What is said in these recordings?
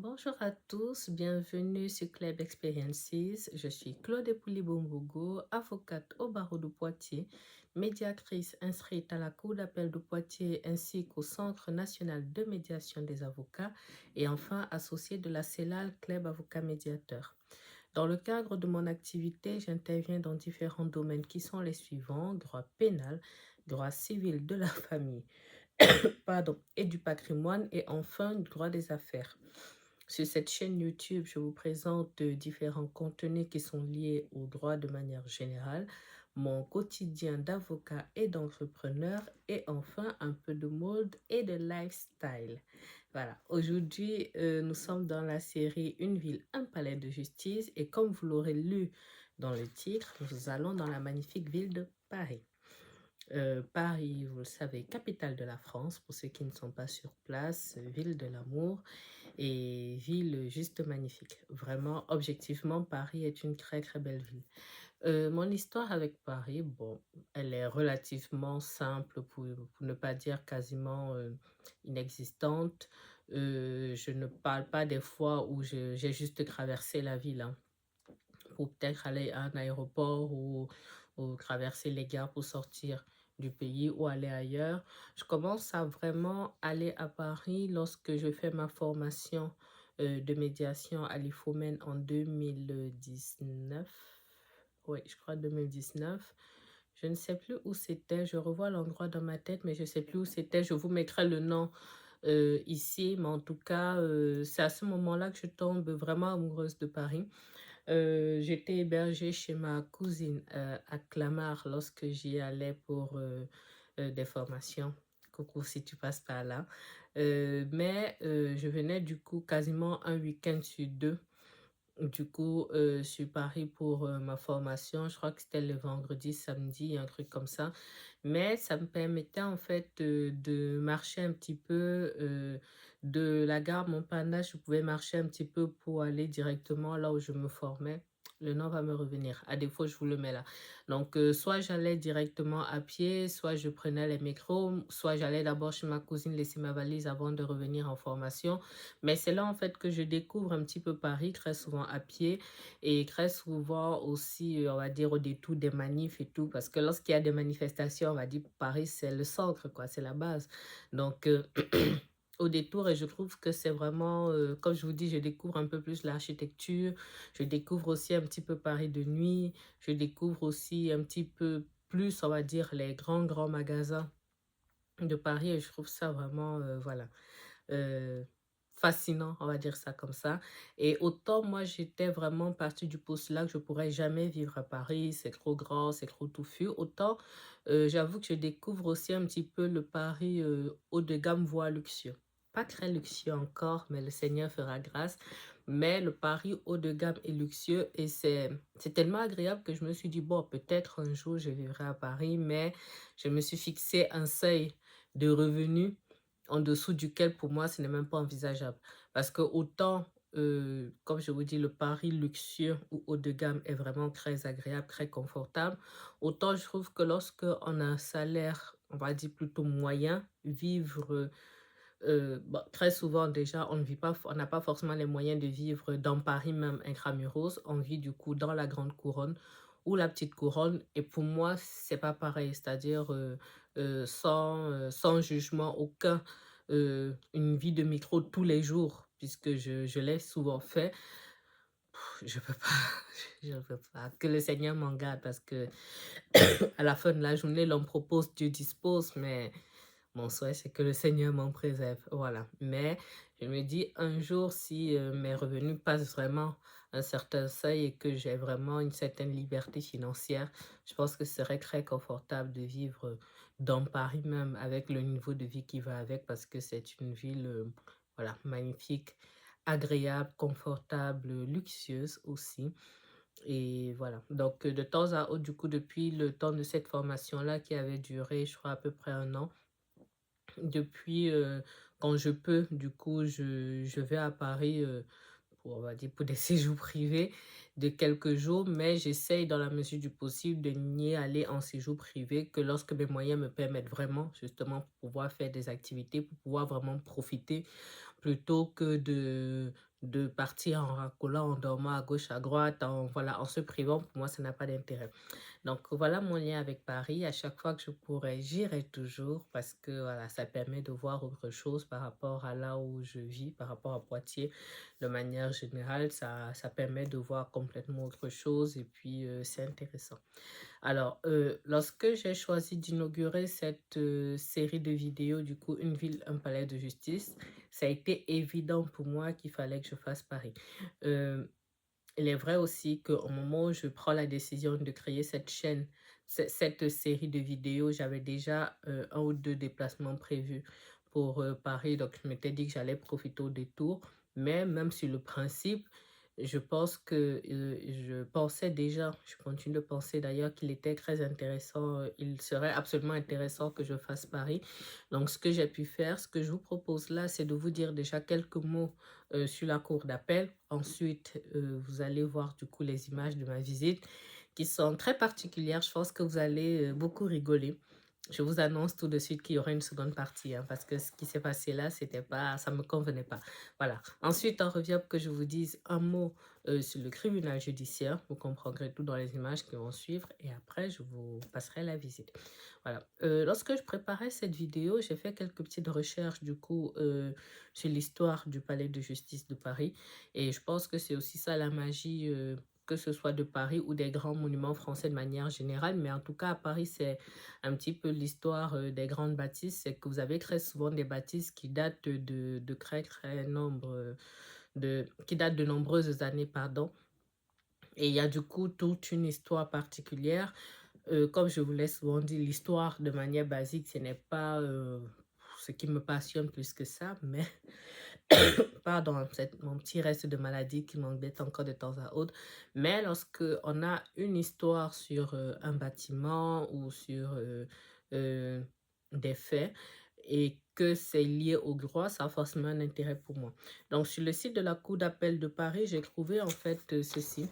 Bonjour à tous, bienvenue sur Club Experiences. Je suis Claude Pouliboumbogo, avocate au barreau de Poitiers, médiatrice inscrite à la Cour d'appel de Poitiers ainsi qu'au Centre national de médiation des avocats et enfin associée de la CELAL Club Avocat Médiateur. Dans le cadre de mon activité, j'interviens dans différents domaines qui sont les suivants: droit pénal, droit civil de la famille, pardon, et du patrimoine et enfin droit des affaires. Sur cette chaîne YouTube, je vous présente différents contenus qui sont liés au droit de manière générale, mon quotidien d'avocat et d'entrepreneur et enfin un peu de mode et de lifestyle. Voilà, aujourd'hui, nous sommes dans la série Une ville, un palais de justice et comme vous l'aurez lu dans le titre, nous allons dans la magnifique ville de Paris. Paris, vous le savez, capitale de la France, pour ceux qui ne sont pas sur place, ville de l'amour et ville juste magnifique. Vraiment, objectivement, Paris est une très très belle ville. Mon histoire avec Paris, bon, elle est relativement simple pour ne pas dire quasiment inexistante. Je ne parle pas des fois où j'ai juste traversé la ville, hein, pour peut-être aller à un aéroport ou traverser les gares pour sortir du pays ou aller ailleurs. Je commence à vraiment aller à Paris lorsque je fais ma formation de médiation à l'IFOMEN en 2019. Oui, je crois 2019. Je ne sais plus où c'était. Je revois l'endroit dans ma tête, mais je ne sais plus où c'était. Je vous mettrai le nom ici. Mais en tout cas, c'est à ce moment-là que je tombe vraiment amoureuse de Paris. J'étais hébergée chez ma cousine à Clamart lorsque j'y allais pour des formations. Coucou si tu passes par là. Mais je venais du coup quasiment un week-end sur deux. Du coup, sur Paris pour ma formation. Je crois que c'était le vendredi, samedi, un truc comme ça. Mais ça me permettait en fait de marcher un petit peu de la gare Montparnasse. Je pouvais marcher un petit peu pour aller directement là où je me formais. Le nom va me revenir. À défaut, je vous le mets là. Donc, soit j'allais directement à pied, soit je prenais les métros, soit j'allais d'abord chez ma cousine laisser ma valise avant de revenir en formation. Mais c'est là en fait que je découvre un petit peu Paris, très souvent à pied et très souvent aussi, on va dire, au détour des manifs et tout. Parce que lorsqu'il y a des manifestations, on va dire Paris, c'est le centre, quoi, c'est la base. Donc, au détour, et je trouve que c'est vraiment, comme je vous dis, je découvre un peu plus l'architecture, je découvre aussi un petit peu Paris de nuit, je découvre aussi un petit peu plus, on va dire, les grands magasins de Paris et je trouve ça vraiment, voilà, euh, fascinant, on va dire ça comme ça. Et autant moi, j'étais vraiment partie du postulat que je pourrais jamais vivre à Paris, c'est trop grand, c'est trop touffu. Autant, j'avoue que je découvre aussi un petit peu le Paris haut de gamme, voire luxueux. Pas très luxueux encore, mais le Seigneur fera grâce. Mais le Paris haut de gamme et luxueux, et c'est tellement agréable que je me suis dit, bon, peut-être un jour je vivrai à Paris, mais je me suis fixé un seuil de revenus en dessous duquel pour moi ce n'est même pas envisageable. Parce que autant, comme je vous dis, le Paris luxueux ou haut de gamme est vraiment très agréable, très confortable, autant je trouve que lorsque on a un salaire, on va dire plutôt moyen, vivre, bon, très souvent déjà, on ne vit pas, on n'a pas forcément les moyens de vivre dans Paris même intramuros, on vit du coup dans la grande couronne ou la petite couronne. Et pour moi, c'est pas pareil, c'est-à-dire sans jugement aucun, une vie de métro tous les jours, puisque je l'ai souvent fait. Je peux pas, je peux pas. Que le Seigneur m'en garde parce que à la fin de la journée, l'homme propose, Dieu dispose, mais mon souhait, c'est que le Seigneur m'en préserve. Voilà. Mais je me dis, un jour, si mes revenus passent vraiment un certain seuil et que j'ai vraiment une certaine liberté financière, je pense que ce serait très confortable de vivre dans Paris même avec le niveau de vie qui va avec parce que c'est une ville, voilà, magnifique, agréable, confortable, luxueuse aussi. Et voilà. Donc, de temps à autre, du coup, depuis le temps de cette formation-là qui avait duré, je crois, à peu près un an, depuis, quand je peux, du coup, je vais à Paris, pour, on va dire, pour des séjours privés de quelques jours, mais j'essaye dans la mesure du possible de n'y aller en séjour privé que lorsque mes moyens me permettent vraiment, justement, pour pouvoir faire des activités, pour pouvoir vraiment profiter plutôt que de partir en racolant, en dormant à gauche, à droite, voilà, en se privant, pour moi, ça n'a pas d'intérêt. Donc voilà mon lien avec Paris. À chaque fois que je pourrai, j'irai toujours parce que voilà, ça permet de voir autre chose par rapport à là où je vis, par rapport à Poitiers. De manière générale, ça permet de voir complètement autre chose et puis c'est intéressant. Alors, lorsque j'ai choisi d'inaugurer cette série de vidéos, du coup, Une ville, un palais de justice, ça a été évident pour moi qu'il fallait que je fasse Paris. Euh, il est vrai aussi qu'au moment où je prends la décision de créer cette chaîne, cette série de vidéos, j'avais déjà un ou deux déplacements prévus pour Paris. Donc, je m'étais dit que j'allais profiter au détour. Mais même sur le principe, je pense que je pensais déjà, je continue de penser d'ailleurs qu'il était très intéressant, il serait absolument intéressant que je fasse Paris. Donc, ce que j'ai pu faire, ce que je vous propose là, c'est de vous dire déjà quelques mots sur la cour d'appel. Ensuite, vous allez voir du coup les images de ma visite qui sont très particulières. Je pense que vous allez beaucoup rigoler. Je vous annonce tout de suite qu'il y aura une seconde partie hein, parce que ce qui s'est passé là, c'était pas, ça me convenait pas. Voilà. Ensuite, on revient pour que je vous dise un mot sur le tribunal judiciaire. Vous comprendrez tout dans les images qui vont suivre et après, je vous passerai la visite. Voilà. Lorsque je préparais cette vidéo, j'ai fait quelques petites recherches du coup sur l'histoire du palais de justice de Paris et je pense que c'est aussi ça la magie que ce soit de Paris ou des grands monuments français de manière générale, mais en tout cas à Paris, c'est un petit peu l'histoire des grandes bâtisses, c'est que vous avez très souvent des bâtisses qui datent de très nombre, qui datent de nombreuses années, pardon. Et il y a du coup toute une histoire particulière. Comme je vous l'ai souvent dit, l'histoire de manière basique, ce n'est pas ce qui me passionne plus que ça, mais pardon, hein, c'est mon petit reste de maladie qui m'embête encore de temps à autre. Mais lorsque on a une histoire sur un bâtiment ou sur euh, des faits et que c'est lié au droit, ça a forcément un intérêt pour moi. Donc, sur le site de la Cour d'appel de Paris, j'ai trouvé en fait ceci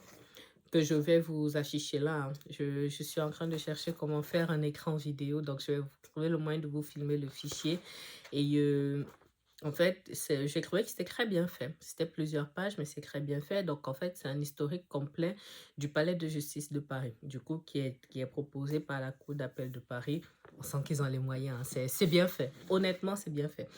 que je vais vous afficher là. Hein. Je suis en train de chercher comment faire un écran vidéo, donc je vais trouver le moyen de vous filmer le fichier. Et en fait, j'ai trouvé que c'était très bien fait. C'était plusieurs pages, mais c'est très bien fait. Donc, en fait, c'est un historique complet du Palais de justice de Paris, du coup, qui est proposé par la Cour d'appel de Paris. On sent qu'ils ont les moyens. Hein. C'est bien fait. Honnêtement, c'est bien fait.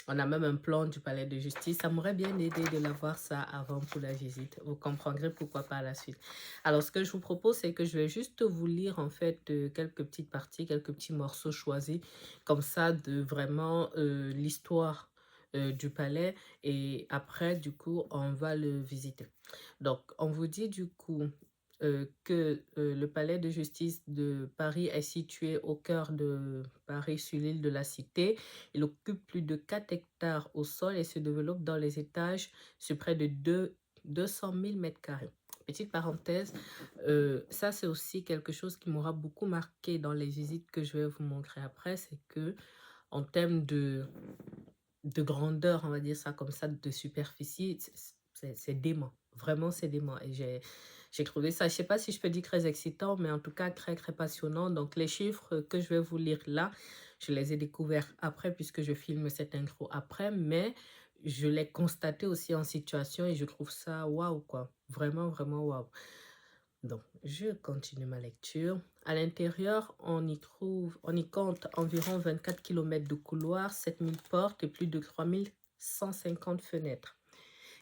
On a même un plan du Palais de justice. Ça m'aurait bien aidé de l'avoir ça avant pour la visite. Vous comprendrez pourquoi par la suite. Alors, ce que je vous propose, c'est que je vais juste vous lire, en fait, quelques petites parties, quelques petits morceaux choisis, comme ça, de vraiment l'histoire du palais et après, du coup, on va le visiter. Donc, on vous dit du coup que le palais de justice de Paris est situé au cœur de Paris sur l'île de la Cité. Il occupe plus de 4 hectares au sol et se développe dans les étages sur près de 200 000 mètres carrés. Petite parenthèse, ça c'est aussi quelque chose qui m'aura beaucoup marqué dans les visites que je vais vous montrer après, c'est que en termes de grandeur, on va dire ça comme ça, de superficie, c'est dément. Vraiment, c'est dément. Et j'ai trouvé ça, je sais pas si je peux dire très excitant, mais en tout cas très, très passionnant. Donc, les chiffres que je vais vous lire là, je les ai découverts après, puisque je filme cette intro après, mais je l'ai constaté aussi en situation et je trouve ça waouh, quoi. Vraiment, vraiment waouh. Donc, je continue ma lecture. À l'intérieur, on y compte environ 24 km de couloirs, 7000 portes et plus de 3150 fenêtres.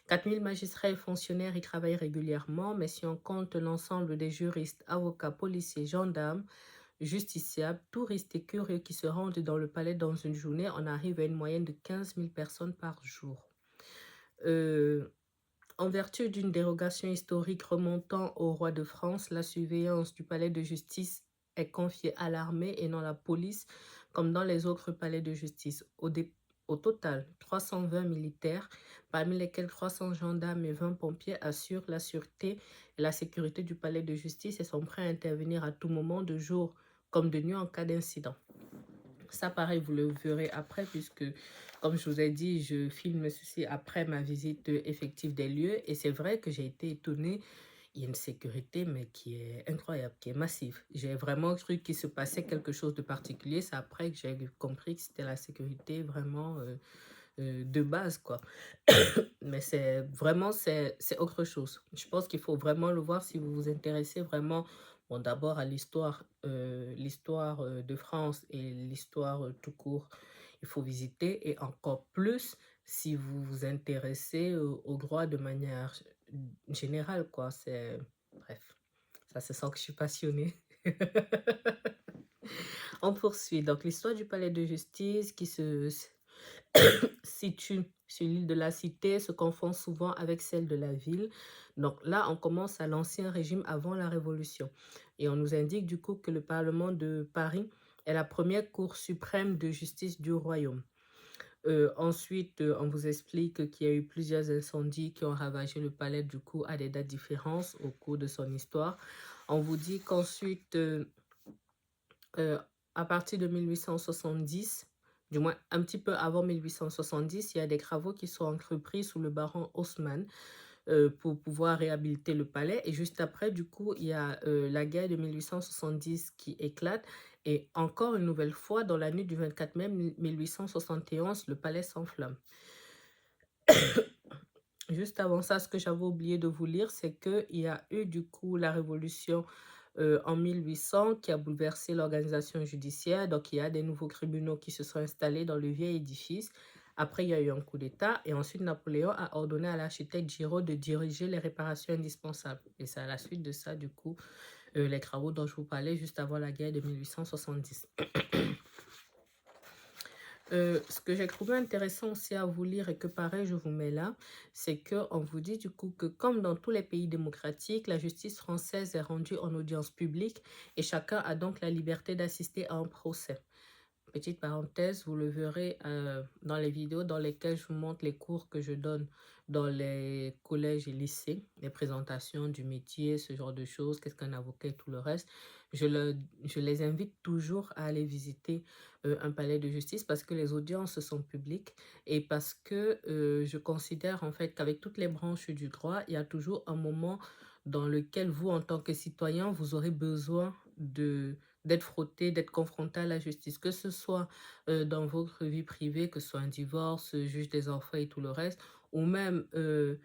4000 magistrats et fonctionnaires y travaillent régulièrement, mais si on compte l'ensemble des juristes, avocats, policiers, gendarmes, justiciables, touristes et curieux qui se rendent dans le palais dans une journée, on arrive à une moyenne de 15 000 personnes par jour. En vertu d'une dérogation historique remontant au roi de France, la surveillance du palais de justice est confiée à l'armée et non à la police, comme dans les autres palais de justice. Au total, 320 militaires, parmi lesquels 300 gendarmes et 20 pompiers, assurent la sûreté et la sécurité du palais de justice et sont prêts à intervenir à tout moment, de jour comme de nuit, en cas d'incident. Ça, pareil, vous le verrez après, puisque, comme je vous ai dit, je filme ceci après ma visite effective des lieux. Et c'est vrai que j'ai été étonnée. Il y a une sécurité, mais qui est incroyable, qui est massive. J'ai vraiment cru qu'il se passait quelque chose de particulier. C'est après que j'ai compris que c'était la sécurité vraiment de base, quoi. Mais c'est vraiment, c'est autre chose. Je pense qu'il faut vraiment le voir si vous vous intéressez vraiment, bon, d'abord à l'histoire de France et l'histoire tout court. Il faut visiter et encore plus si vous vous intéressez au droit de manière générale, quoi. C'est, bref, ça se sent que je suis passionnée. On poursuit. Donc, l'histoire du palais de justice qui se situe sur l'île de la Cité se confond souvent avec celle de la ville. Donc là, on commence à l'Ancien Régime avant la Révolution. Et on nous indique du coup que le Parlement de Paris est la première cour suprême de justice du royaume. Ensuite, on vous explique qu'il y a eu plusieurs incendies qui ont ravagé le palais du coup à des dates différentes au cours de son histoire. On vous dit qu'ensuite, euh, à partir de 1870, du moins un petit peu avant 1870, il y a des travaux qui sont entrepris sous le baron Haussmann pour pouvoir réhabiliter le palais. Et juste après, du coup, il y a la guerre de 1870 qui éclate. Et encore une nouvelle fois, dans la nuit du 24 mai 1871, le palais s'enflamme. Juste avant ça, ce que j'avais oublié de vous lire, c'est qu'il y a eu du coup la révolution en 1800 qui a bouleversé l'organisation judiciaire. Donc, il y a des nouveaux tribunaux qui se sont installés dans le vieil édifice. Après, il y a eu un coup d'État et ensuite, Napoléon a ordonné à l'architecte Giraud de diriger les réparations indispensables. Et c'est à la suite de ça, du coup, les travaux dont je vous parlais juste avant la guerre de 1870. Ce que j'ai trouvé intéressant aussi à vous lire et que pareil je vous mets là, c'est qu'on vous dit du coup que comme dans tous les pays démocratiques, la justice française est rendue en audience publique et chacun a donc la liberté d'assister à un procès. Petite parenthèse, vous le verrez dans les vidéos dans lesquelles je vous montre les cours que je donne dans les collèges et lycées, les présentations du métier, ce genre de choses, qu'est-ce qu'un avocat et tout le reste. Je les invite toujours à aller visiter un palais de justice parce que les audiences sont publiques et parce que je considère en fait qu'avec toutes les branches du droit, il y a toujours un moment dans lequel vous, en tant que citoyen, vous aurez besoin d'être frotté, d'être confronté à la justice, que ce soit dans votre vie privée, que ce soit un divorce, juge des enfants et tout le reste, ou même euh,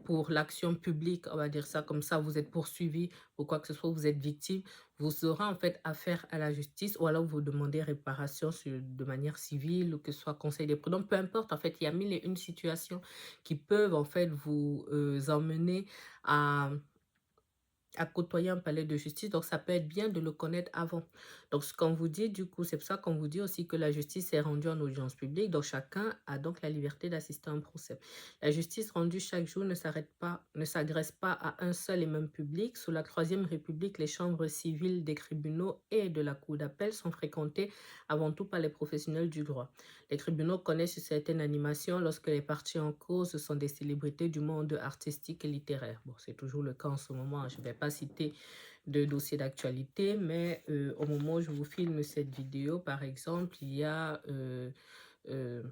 pour l'action publique, on va dire ça comme ça, vous êtes poursuivi ou quoi que ce soit, vous êtes victime, vous aurez en fait affaire à la justice ou alors vous demandez réparation de manière civile ou que ce soit conseil des prud'hommes, peu importe, en fait, il y a mille et une situations qui peuvent en fait vous emmener à côtoyer un palais de justice, donc ça peut être bien de le connaître avant. Donc ce qu'on vous dit, du coup, c'est pour ça qu'on vous dit aussi que la justice est rendue en audience publique, donc chacun a donc la liberté d'assister à un procès. La justice rendue chaque jour ne s'arrête pas, ne s'agresse pas à un seul et même public. Sous la Troisième République, les chambres civiles des tribunaux et de la cour d'appel sont fréquentées avant tout par les professionnels du droit. Les tribunaux connaissent une certaine animation lorsque les parties en cause sont des célébrités du monde artistique et littéraire. Bon, c'est toujours le cas en ce moment. Je ne vais pas citer de dossier d'actualité, mais au moment où je vous filme cette vidéo, par exemple, il y a euh,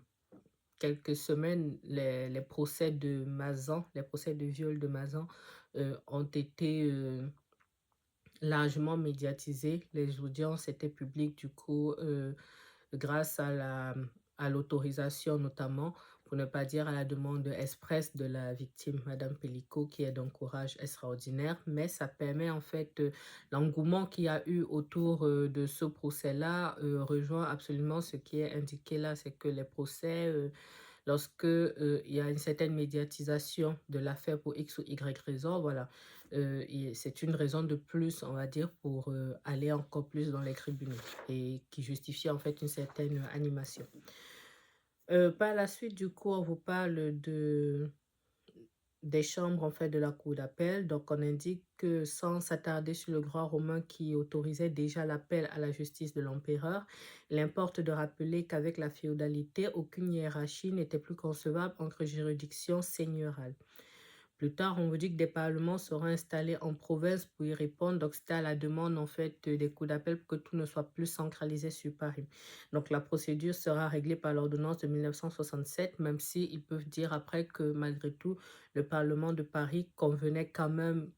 quelques semaines, les procès de Mazan, les procès de viol de Mazan ont été largement médiatisés. Les audiences étaient publiques, du coup, grâce à l'autorisation notamment, pour ne pas dire à la demande express de la victime, Madame Pellico, qui est d'un courage extraordinaire. Mais ça permet en fait, l'engouement qu'il y a eu autour de ce procès-là rejoint absolument ce qui est indiqué là, c'est que les procès, lorsque il y a une certaine médiatisation de l'affaire pour X ou Y raison, voilà, c'est une raison de plus, on va dire, pour aller encore plus dans les tribunaux et qui justifie en fait une certaine animation. Par la suite, du coup, on vous parle des chambres en fait de la cour d'appel. Donc, on indique que sans s'attarder sur le droit romain qui autorisait déjà l'appel à la justice de l'empereur, il importe de rappeler qu'avec la féodalité, aucune hiérarchie n'était plus concevable entre juridictions seigneurales. Plus tard, on vous dit que des parlements seront installés en province pour y répondre. Donc, c'était à la demande, en fait, des cours d'appel pour que tout ne soit plus centralisé sur Paris. Donc, la procédure sera réglée par l'ordonnance de 1967, même si ils peuvent dire après que, malgré tout, le Parlement de Paris convenait quand même,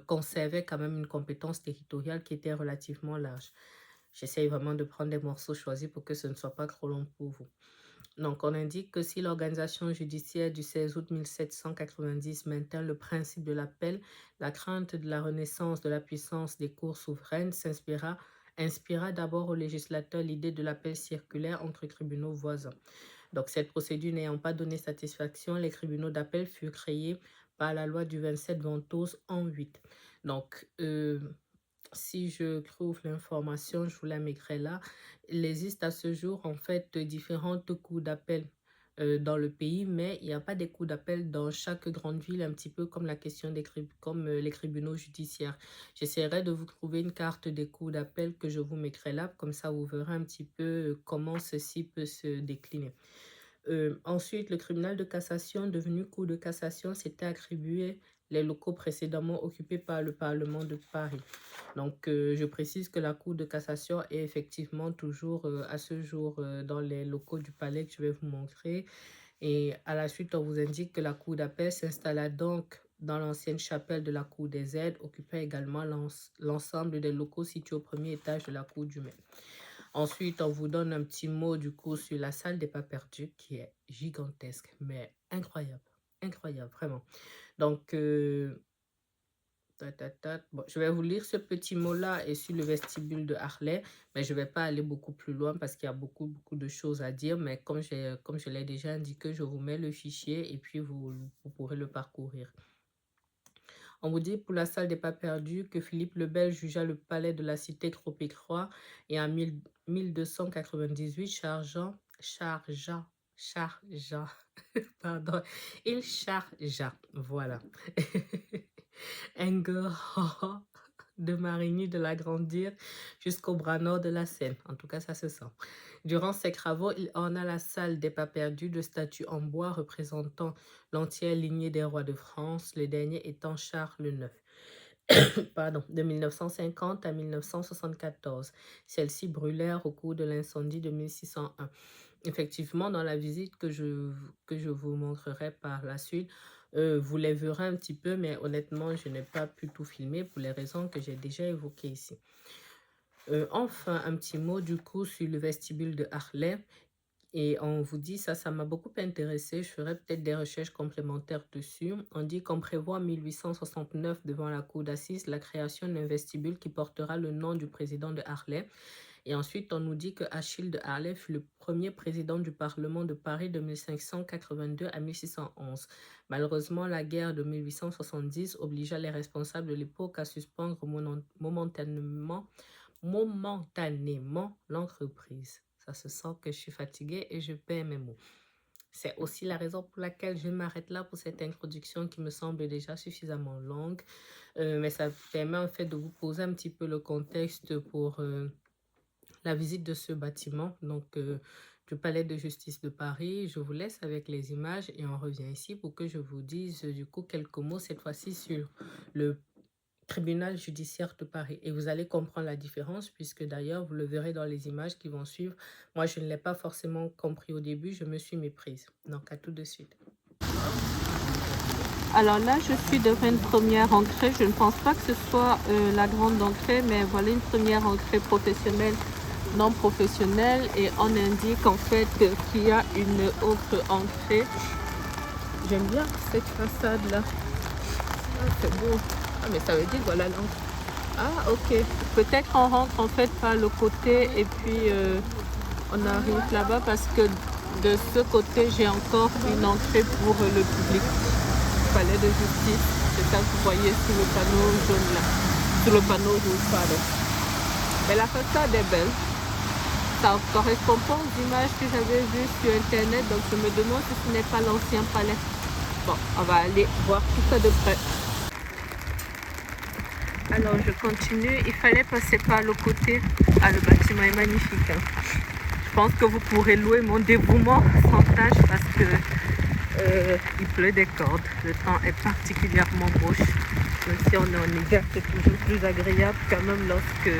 conservait quand même une compétence territoriale qui était relativement large. J'essaye vraiment de prendre des morceaux choisis pour que ce ne soit pas trop long pour vous. Donc, on indique que si l'organisation judiciaire du 16 août 1790 maintient le principe de l'appel, la crainte de la renaissance de la puissance des cours souveraines inspira d'abord aux législateurs l'idée de l'appel circulaire entre tribunaux voisins. Donc, cette procédure n'ayant pas donné satisfaction, les tribunaux d'appel furent créés par la loi du 27 Ventose en 8. Donc, si je trouve l'information, je vous la mettrai là. Il existe à ce jour, en fait, différentes cours d'appel dans le pays, mais il n'y a pas des cours d'appel dans chaque grande ville, un petit peu comme la question comme les tribunaux judiciaires. J'essaierai de vous trouver une carte des cours d'appel que je vous mettrai là, comme ça vous verrez un petit peu comment ceci peut se décliner. Ensuite, le tribunal de cassation, devenu cour de cassation, s'était attribué les locaux précédemment occupés par le Parlement de Paris. Donc, je précise que la cour de cassation est effectivement toujours à ce jour dans les locaux du palais que je vais vous montrer. Et à la suite, on vous indique que la cour d'appel s'installa donc dans l'ancienne chapelle de la cour des aides, occupant également l'ensemble des locaux situés au premier étage de la cour du maire. Ensuite, on vous donne un petit mot du coup sur la salle des pas perdus qui est gigantesque, mais incroyable, incroyable, vraiment. Donc, bon, je vais vous lire ce petit mot-là et sur le vestibule de Harley, mais je ne vais pas aller beaucoup plus loin parce qu'il y a beaucoup de choses à dire, mais comme je l'ai déjà indiqué, je vous mets le fichier et puis vous pourrez le parcourir. On vous dit pour la salle des pas perdus que Philippe le Bel jugea le palais de la cité trop étroit et en 1298 pardon, il chargea, voilà, un grand de Marigny de l'agrandir jusqu'au bras nord de la Seine. En tout cas, ça se sent. Durant ces travaux, il orna la salle des pas perdus de statues en bois représentant l'entière lignée des rois de France, le dernier étant Charles IX. Pardon, de 1950 à 1974. Celles-ci brûlèrent au cours de l'incendie de 1601. Effectivement, dans la visite que je vous montrerai par la suite, vous les verrez un petit peu, mais honnêtement, je n'ai pas pu tout filmer pour les raisons que j'ai déjà évoquées ici. Enfin, un petit mot du coup sur le vestibule de Harley. Et on vous dit, ça m'a beaucoup intéressé. Je ferai peut-être des recherches complémentaires dessus. On dit qu'on prévoit en 1869 devant la cour d'assises la création d'un vestibule qui portera le nom du président de Harley. Et ensuite, on nous dit que Achille de Harlay fut le premier président du Parlement de Paris de 1582 à 1611. Malheureusement, la guerre de 1870 obligea les responsables de l'époque à suspendre momentanément l'entreprise. Ça se sent que je suis fatiguée et je perds mes mots. C'est aussi la raison pour laquelle je m'arrête là pour cette introduction qui me semble déjà suffisamment longue. Mais ça permet en fait de vous poser un petit peu le contexte pour la visite de ce bâtiment, donc du Palais de justice de Paris. Je vous laisse avec les images et on revient ici pour que je vous dise du coup quelques mots cette fois-ci sur le tribunal judiciaire de Paris. Et vous allez comprendre la différence puisque d'ailleurs, vous le verrez dans les images qui vont suivre. Moi, je ne l'ai pas forcément compris au début, je me suis méprise. Donc, à tout de suite. Alors là, je suis devant une première entrée. Je ne pense pas que ce soit la grande entrée, mais voilà une première entrée professionnelle, non professionnelle. Et on indique en fait qu'il y a une autre entrée. J'aime bien cette façade-là. Ah, c'est beau. Ah, mais ça veut dire voilà l'entrée. Ah, ok. Peut-être on rentre en fait par le côté et puis on arrive là-bas parce que de ce côté, j'ai encore une entrée pour le public. Palais de justice, c'est ça que vous voyez sur le panneau jaune là, sur le panneau rouge, pardon. Mais la façade est belle, ça ne correspond pas aux images que j'avais vues sur internet, donc je me demande si ce n'est pas l'ancien palais. Bon, on va aller voir tout ça de près. Alors je continue, il fallait passer par le côté. Ah, le bâtiment est magnifique, hein. Je pense que vous pourrez louer mon dévouement sans tâche parce que il pleut des cordes, le temps est particulièrement moche. Même si on est en hiver, c'est toujours plus agréable quand même lorsque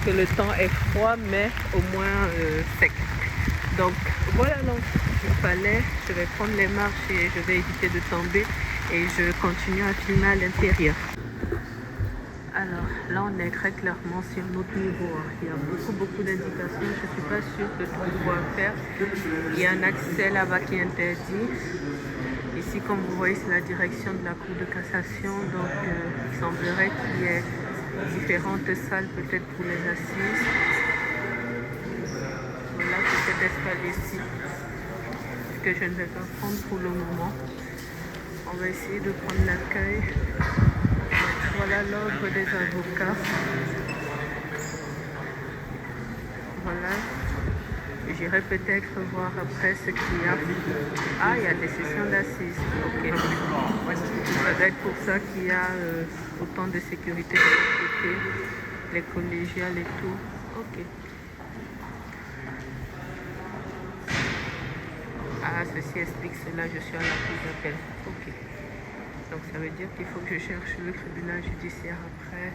le temps est froid, mais au moins sec. Donc voilà l'entrée du palais. Je vais prendre les marches et je vais éviter de tomber et je continue à filmer à l'intérieur. Alors là, on est très clairement sur notre niveau. Il y a beaucoup d'indications. Je ne suis pas sûre de tout pouvoir faire. Il y a un accès là-bas qui est interdit. Ici, comme vous voyez, c'est la direction de la Cour de cassation. Donc, il semblerait qu'il y ait différentes salles peut-être pour les assises. Voilà, c'est cet escalier-ci que je ne vais pas prendre pour le moment. On va essayer de prendre l'accueil. Voilà l'ordre des avocats. Voilà. J'irai peut-être voir après ce qu'il y a. Ah, il y a des sessions d'assises. Ok. Ça doit être pour ça qu'il y a autant de sécurité de l'autre côté, les collégiales et tout. Ok. Ah, ceci explique cela, je suis à la cour d'appel. Ok. Donc ça veut dire qu'il faut que je cherche le tribunal judiciaire après.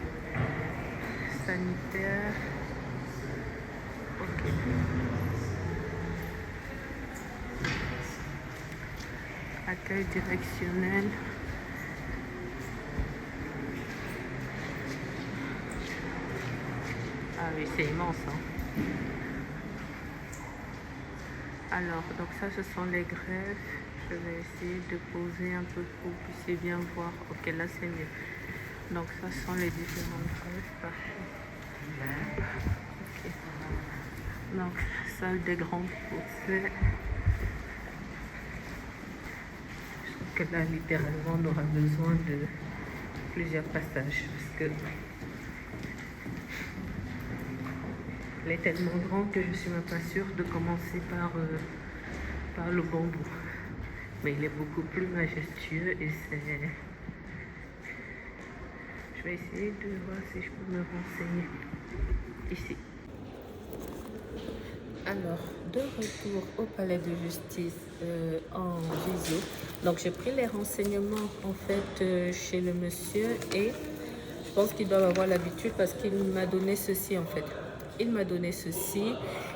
Sanitaire. Ok. Accueil directionnel. Ah oui, c'est immense. Hein. Alors, donc ça, ce sont les greffes. Je vais essayer de poser un peu pour que vous puissiez bien voir. Ok, là, c'est mieux. Donc, ça sont les différentes greffes. Parfait. Ok. Donc, salle des grands procès. Je trouve que là, littéralement, on aura besoin de plusieurs passages. Parce que il est tellement grand que je ne suis même pas sûre de commencer par le bambou. Mais il est beaucoup plus majestueux et c'est... Je vais essayer de voir si je peux me renseigner ici. Alors, de retour au palais de justice en visio. Donc, j'ai pris les renseignements en fait chez le monsieur et je pense qu'il doit avoir l'habitude parce qu'il m'a donné ceci en fait. Il m'a donné ceci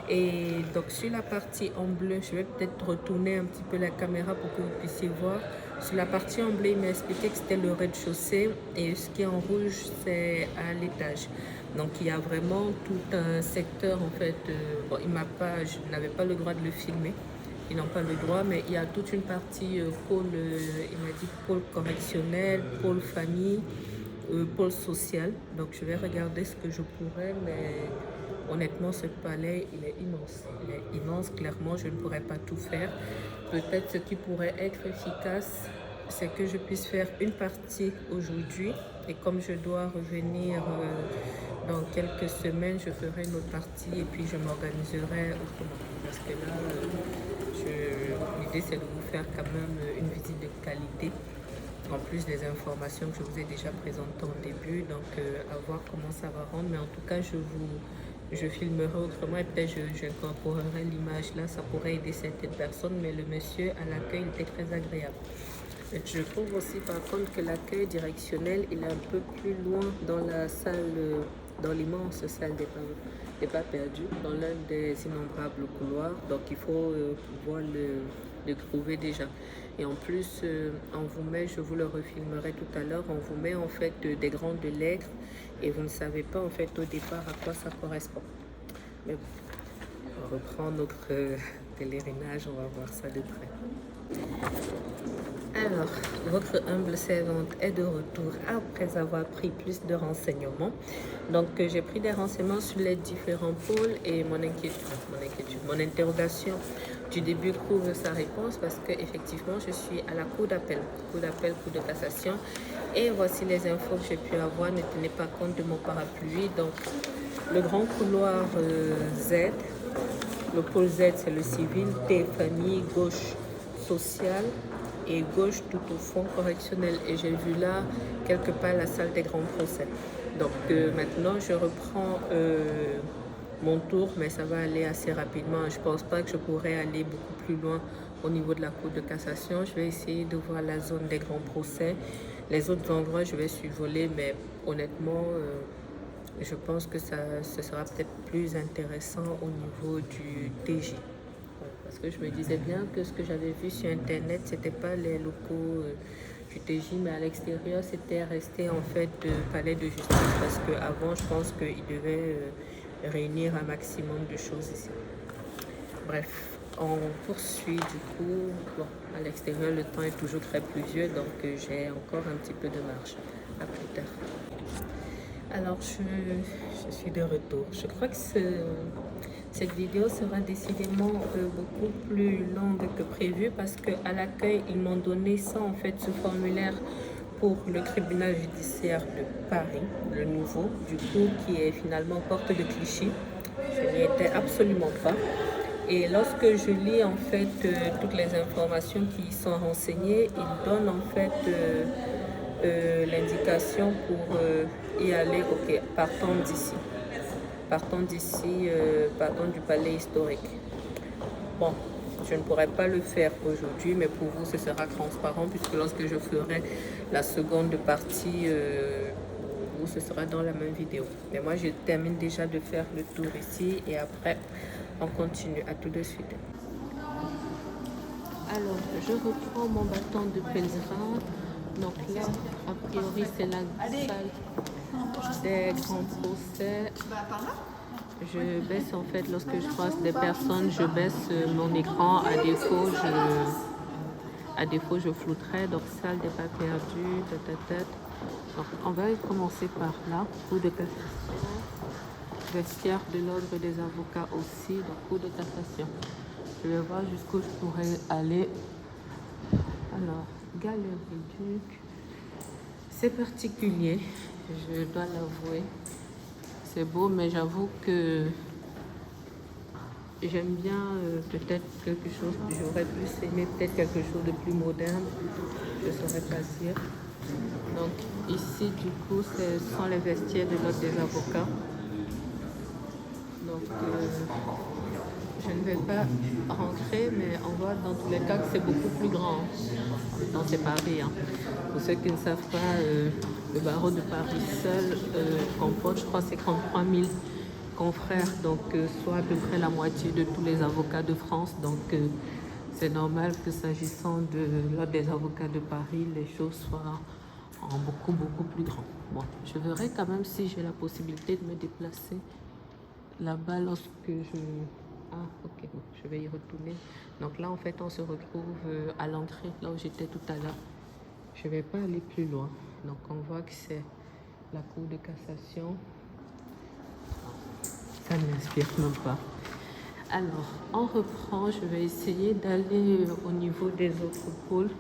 et donc sur la partie en bleu, je vais peut-être retourner un petit peu la caméra pour que vous puissiez voir. Sur la partie en bleu, il m'a expliqué que c'était le rez-de-chaussée et ce qui est en rouge, c'est à l'étage. Donc il y a vraiment tout un secteur en fait. Bon, je n'avais pas le droit de le filmer. Ils n'ont pas le droit, mais il y a toute une partie pôle, il m'a dit pôle correctionnel, pôle famille, pôle social. Donc je vais regarder ce que je pourrais, mais honnêtement ce palais il est immense. Il est immense, clairement je ne pourrais pas tout faire. Peut-être ce qui pourrait être efficace, c'est que je puisse faire une partie aujourd'hui. Et comme je dois revenir dans quelques semaines, je ferai une autre partie et puis je m'organiserai autrement. Parce que là, l'idée c'est de vous faire quand même une visite de qualité. En plus des informations que je vous ai déjà présentées au début, donc à voir comment ça va rendre. Mais en tout cas, je filmerai autrement et peut-être j'incorporerai l'image là, ça pourrait aider certaines personnes. Mais le monsieur à l'accueil était très agréable. Je trouve aussi par contre que l'accueil directionnel, il est un peu plus loin dans la salle, dans l'immense salle des pas perdus, dans l'un des innombrables couloirs. Donc il faut pouvoir le trouver déjà. Et en plus, on vous met, je vous le refilmerai tout à l'heure, on vous met en fait des grandes lettres et vous ne savez pas en fait au départ à quoi ça correspond. Mais bon, on reprend notre pèlerinage, on va voir ça de près. Alors, votre humble servante est de retour après avoir pris plus de renseignements. Donc, j'ai pris des renseignements sur les différents pôles et mon interrogation du début trouve sa réponse parce que effectivement, je suis à la cour d'appel, cour de cassation. Et voici les infos que j'ai pu avoir. Ne tenez pas compte de mon parapluie. Donc, le grand couloir Z, le pôle Z, c'est le civil, T, famille, gauche, social et gauche tout au fond correctionnel. Et j'ai vu là quelque part la salle des grands procès. Donc maintenant je reprends mon tour, mais ça va aller assez rapidement. Je pense pas que je pourrais aller beaucoup plus loin au niveau de la cour de cassation. Je vais essayer de voir la zone des grands procès. Les autres endroits je vais survoler, mais honnêtement je pense que ce sera peut-être plus intéressant au niveau du TJ. Parce que je me disais bien que ce que j'avais vu sur internet, c'était pas les locaux du TJ, mais à l'extérieur, c'était resté en fait palais de justice parce qu'avant, je pense qu'il devait réunir un maximum de choses ici. Bref, on poursuit du coup. Bon, à l'extérieur, le temps est toujours très pluvieux, donc j'ai encore un petit peu de marche. À plus tard. Alors, je suis de retour. Je crois que cette vidéo sera décidément beaucoup plus longue que prévu parce qu'à l'accueil, ils m'ont donné ça en fait, ce formulaire pour le tribunal judiciaire de Paris, le nouveau, du coup, qui est finalement porte de Clichy. Je n'y étais absolument pas. Et lorsque je lis en fait toutes les informations qui y sont renseignées, ils donnent en fait l'indication pour y aller. Ok, partons d'ici. Partons d'ici, partons du palais historique. Bon, je ne pourrai pas le faire aujourd'hui, mais pour vous, ce sera transparent puisque lorsque je ferai la seconde partie, pour vous, ce sera dans la même vidéo. Mais moi, je termine déjà de faire le tour ici et après, on continue. À tout de suite. Alors, je reprends mon bâton de pèlerin. Donc là, a priori, c'est la salle des grands procès. Je baisse en fait, lorsque je croise des personnes, je baisse mon écran. À défaut, je flouterai. Donc, salle des pas perdus, Donc, on va commencer par là. Cour de cassation. Vestiaire de l'ordre des avocats aussi. Donc, cour de cassation. Je vais voir jusqu'où je pourrais aller. Alors, galerie Duc. C'est particulier, je dois l'avouer. C'est beau, mais j'avoue que j'aime bien peut-être quelque chose, j'aurais plus aimé peut-être quelque chose de plus moderne, je ne saurais pas dire. Donc ici, du coup, ce sont les vestiaires de l'ordre des avocats. Donc je ne vais pas rentrer, mais on voit dans tous les cas que c'est beaucoup plus grand. Dans c'est Paris. Hein. Pour ceux qui ne savent pas, le barreau de Paris seul comporte, je crois, 53 000 confrères, donc soit à peu près la moitié de tous les avocats de France. Donc c'est normal que s'agissant de l'ordre des avocats de Paris, les choses soient en beaucoup plus grand. Bon, je verrai quand même si j'ai la possibilité de me déplacer là-bas lorsque je... Ah, ok, bon, je vais y retourner. Donc là, en fait, on se retrouve à l'entrée, là où j'étais tout à l'heure. Je ne vais pas aller plus loin. Donc, on voit que c'est la cour de cassation. Ça ne m'inspire même pas. Alors, on reprend. Je vais essayer d'aller au niveau des autres pôles.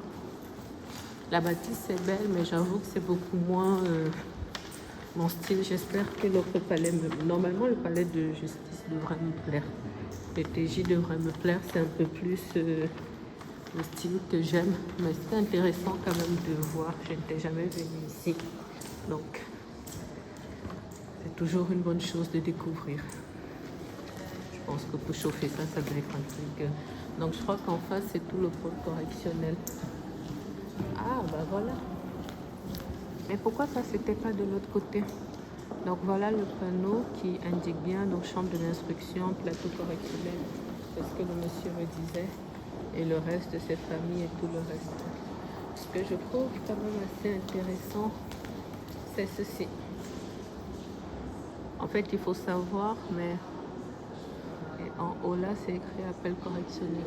La bâtisse est belle, mais j'avoue que c'est beaucoup moins mon style. J'espère que l'autre palais Normalement, le palais de justice devrait me plaire. Le TJ devrait me plaire. C'est un peu plus le style que j'aime. Mais c'est intéressant quand même de voir. Je n'étais jamais venue ici. Donc, c'est toujours une bonne chose de découvrir. Je pense que pour chauffer ça, ça doit être un truc. Donc, je crois qu'en face, c'est tout le pôle correctionnel. Ah, bah voilà. Mais pourquoi ça, c'était pas de l'autre côté? Donc, voilà le panneau qui indique bien nos chambres de l'instruction, plateau correctionnel. C'est ce que le monsieur me disait. Et le reste de cette famille et tout le reste. Ce que je trouve quand même assez intéressant, c'est ceci. En fait, il faut savoir, mais et en haut là, c'est écrit appel correctionnel.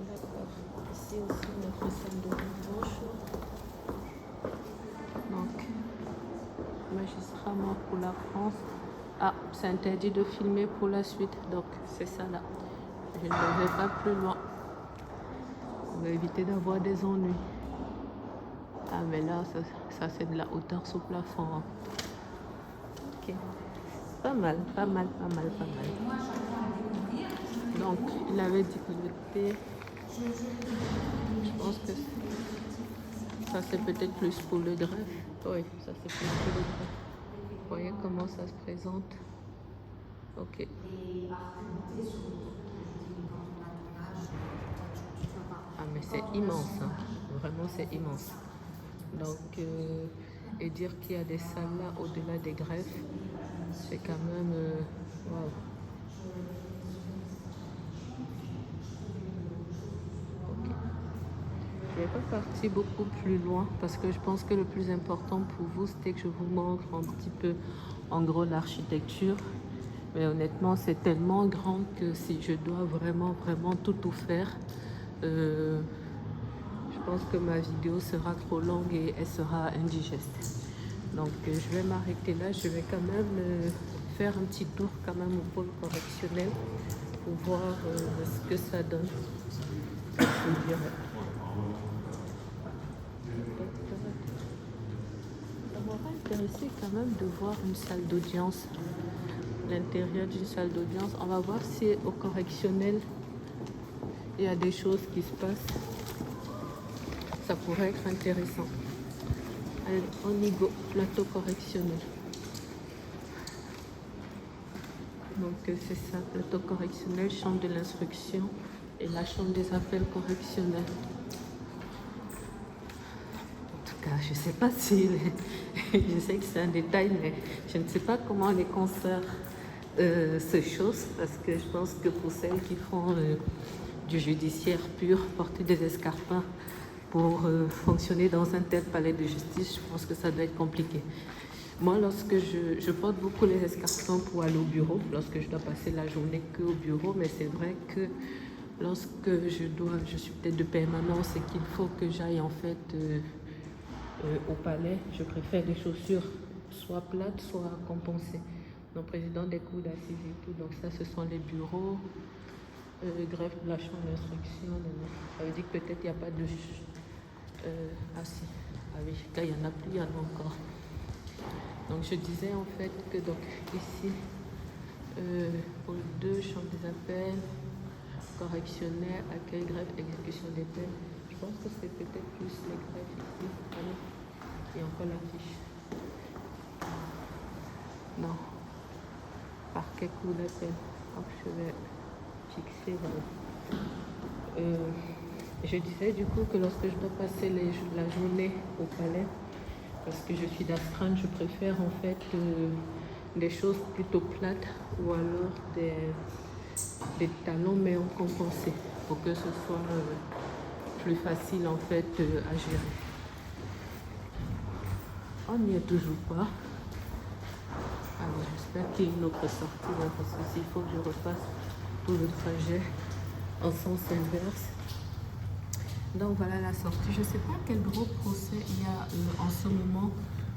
D'accord. Ici aussi notre salle de revanche. Donc, magistrat mort pour la France. Ah, c'est interdit de filmer pour la suite. Donc, c'est ça là. Je ne vais pas plus loin. On va éviter d'avoir des ennuis. Ah, mais là, ça c'est de la hauteur sous plafond. Hein. Ok. Pas mal. Donc, il avait dit que le thé, je pense que ça c'est peut-être plus pour le greffe. Oui, ça c'est plus pour le greffe. Vous voyez comment ça se présente. Ok. Ah, mais c'est immense. Hein. Vraiment, c'est immense. Donc, et dire qu'il y a des salles là au-delà des greffes, C'est quand même... waouh. Ok. Je ne vais pas partir beaucoup plus loin parce que je pense que le plus important pour vous, c'était que je vous montre un petit peu en gros l'architecture. Mais honnêtement, c'est tellement grand que si je dois vraiment tout faire, je pense que ma vidéo sera trop longue et elle sera indigeste. Donc je vais m'arrêter là. Je vais quand même faire un petit tour quand même au pôle correctionnel pour voir ce que ça donne. Ça m'aurait intéressé quand même de voir une salle d'audience, l'intérieur d'une salle d'audience. On va voir si au correctionnel il y a des choses qui se passent. Ça pourrait être intéressant. Allez, on y go, plateau correctionnel. Donc c'est ça, plateau correctionnel, chambre de l'instruction et la chambre des appels correctionnels. En tout cas, je ne sais pas si... je sais que c'est un détail, mais je ne sais pas comment les concerts se chaussent, parce que je pense que pour celles qui font du judiciaire pur, porter des escarpins pour fonctionner dans un tel palais de justice, je pense que ça doit être compliqué. Moi, lorsque je porte beaucoup les escarpins pour aller au bureau, lorsque je dois passer la journée que au bureau, mais c'est vrai que lorsque je suis peut-être de permanence et qu'il faut que j'aille en fait au palais, je préfère des chaussures soit plates, soit compensées. Donc, président des cours d'assises et tout, donc ça, ce sont les bureaux, greffe de la chambre d'instruction. Ça veut dire que peut-être il n'y a pas de... ah si, ah oui, quand il y en a plus, il y en a encore. Donc je disais en fait que donc ici, pôle 2, chambre des appels, correctionnel, accueil, greffe, exécution des peines. Je pense que c'est peut-être plus les greffes ici. Allez, il y a encore la fiche. Non. Parquet, cour d'appel. Donc je vais fixer. Voilà. Je disais du coup que lorsque je dois passer la journée au palais, parce que je suis d'astreinte, je préfère en fait des choses plutôt plates ou alors des talons mais en compensé pour que ce soit plus facile en fait à gérer. On n'y est toujours pas. Alors j'espère qu'il y a une autre sortie là, parce que s'il faut que je refasse tout le trajet en sens inverse. Donc voilà la sortie. Je ne sais pas quel gros procès il y a en ce moment.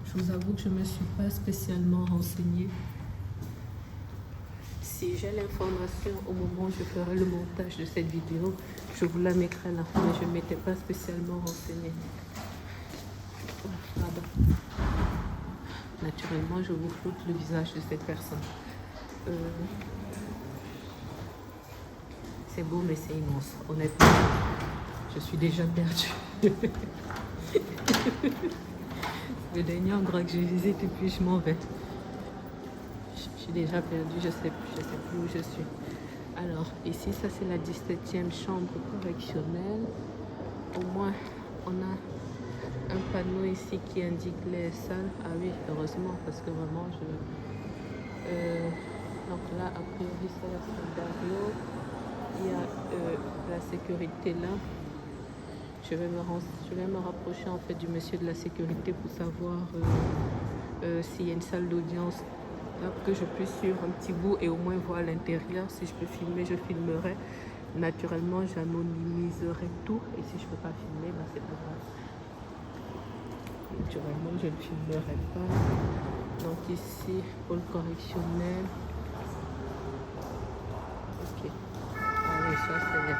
Je vous avoue que je ne me suis pas spécialement renseignée. Si j'ai l'information au moment où je ferai le montage de cette vidéo, je vous la mettrai là. Mais je ne m'étais pas spécialement renseignée. Pardon. Naturellement, je vous floute le visage de cette personne. C'est beau, mais c'est immense. Honnêtement, je suis déjà perdue. Le dernier endroit que j'ai visité, puis je m'en vais. Je suis déjà perdue, je sais plus où je suis. Alors, ici, ça c'est la 17e chambre correctionnelle. Au moins, on a un panneau ici qui indique les salles. Ah oui, heureusement, parce que vraiment, donc là, a priori, c'est la salle d'Ario. Il y a la sécurité là. Je vais me rapprocher en fait du monsieur de la sécurité pour savoir s'il y a une salle d'audience là, pour que je puisse suivre un petit bout et au moins voir l'intérieur. Si je peux filmer, je filmerai. Naturellement, j'anonymiserai tout. Et si je ne peux pas filmer, ben, c'est pas grave. Naturellement, je ne filmerai pas. Donc ici, pôle correctionnel. Ok. Allez, ça c'est bien.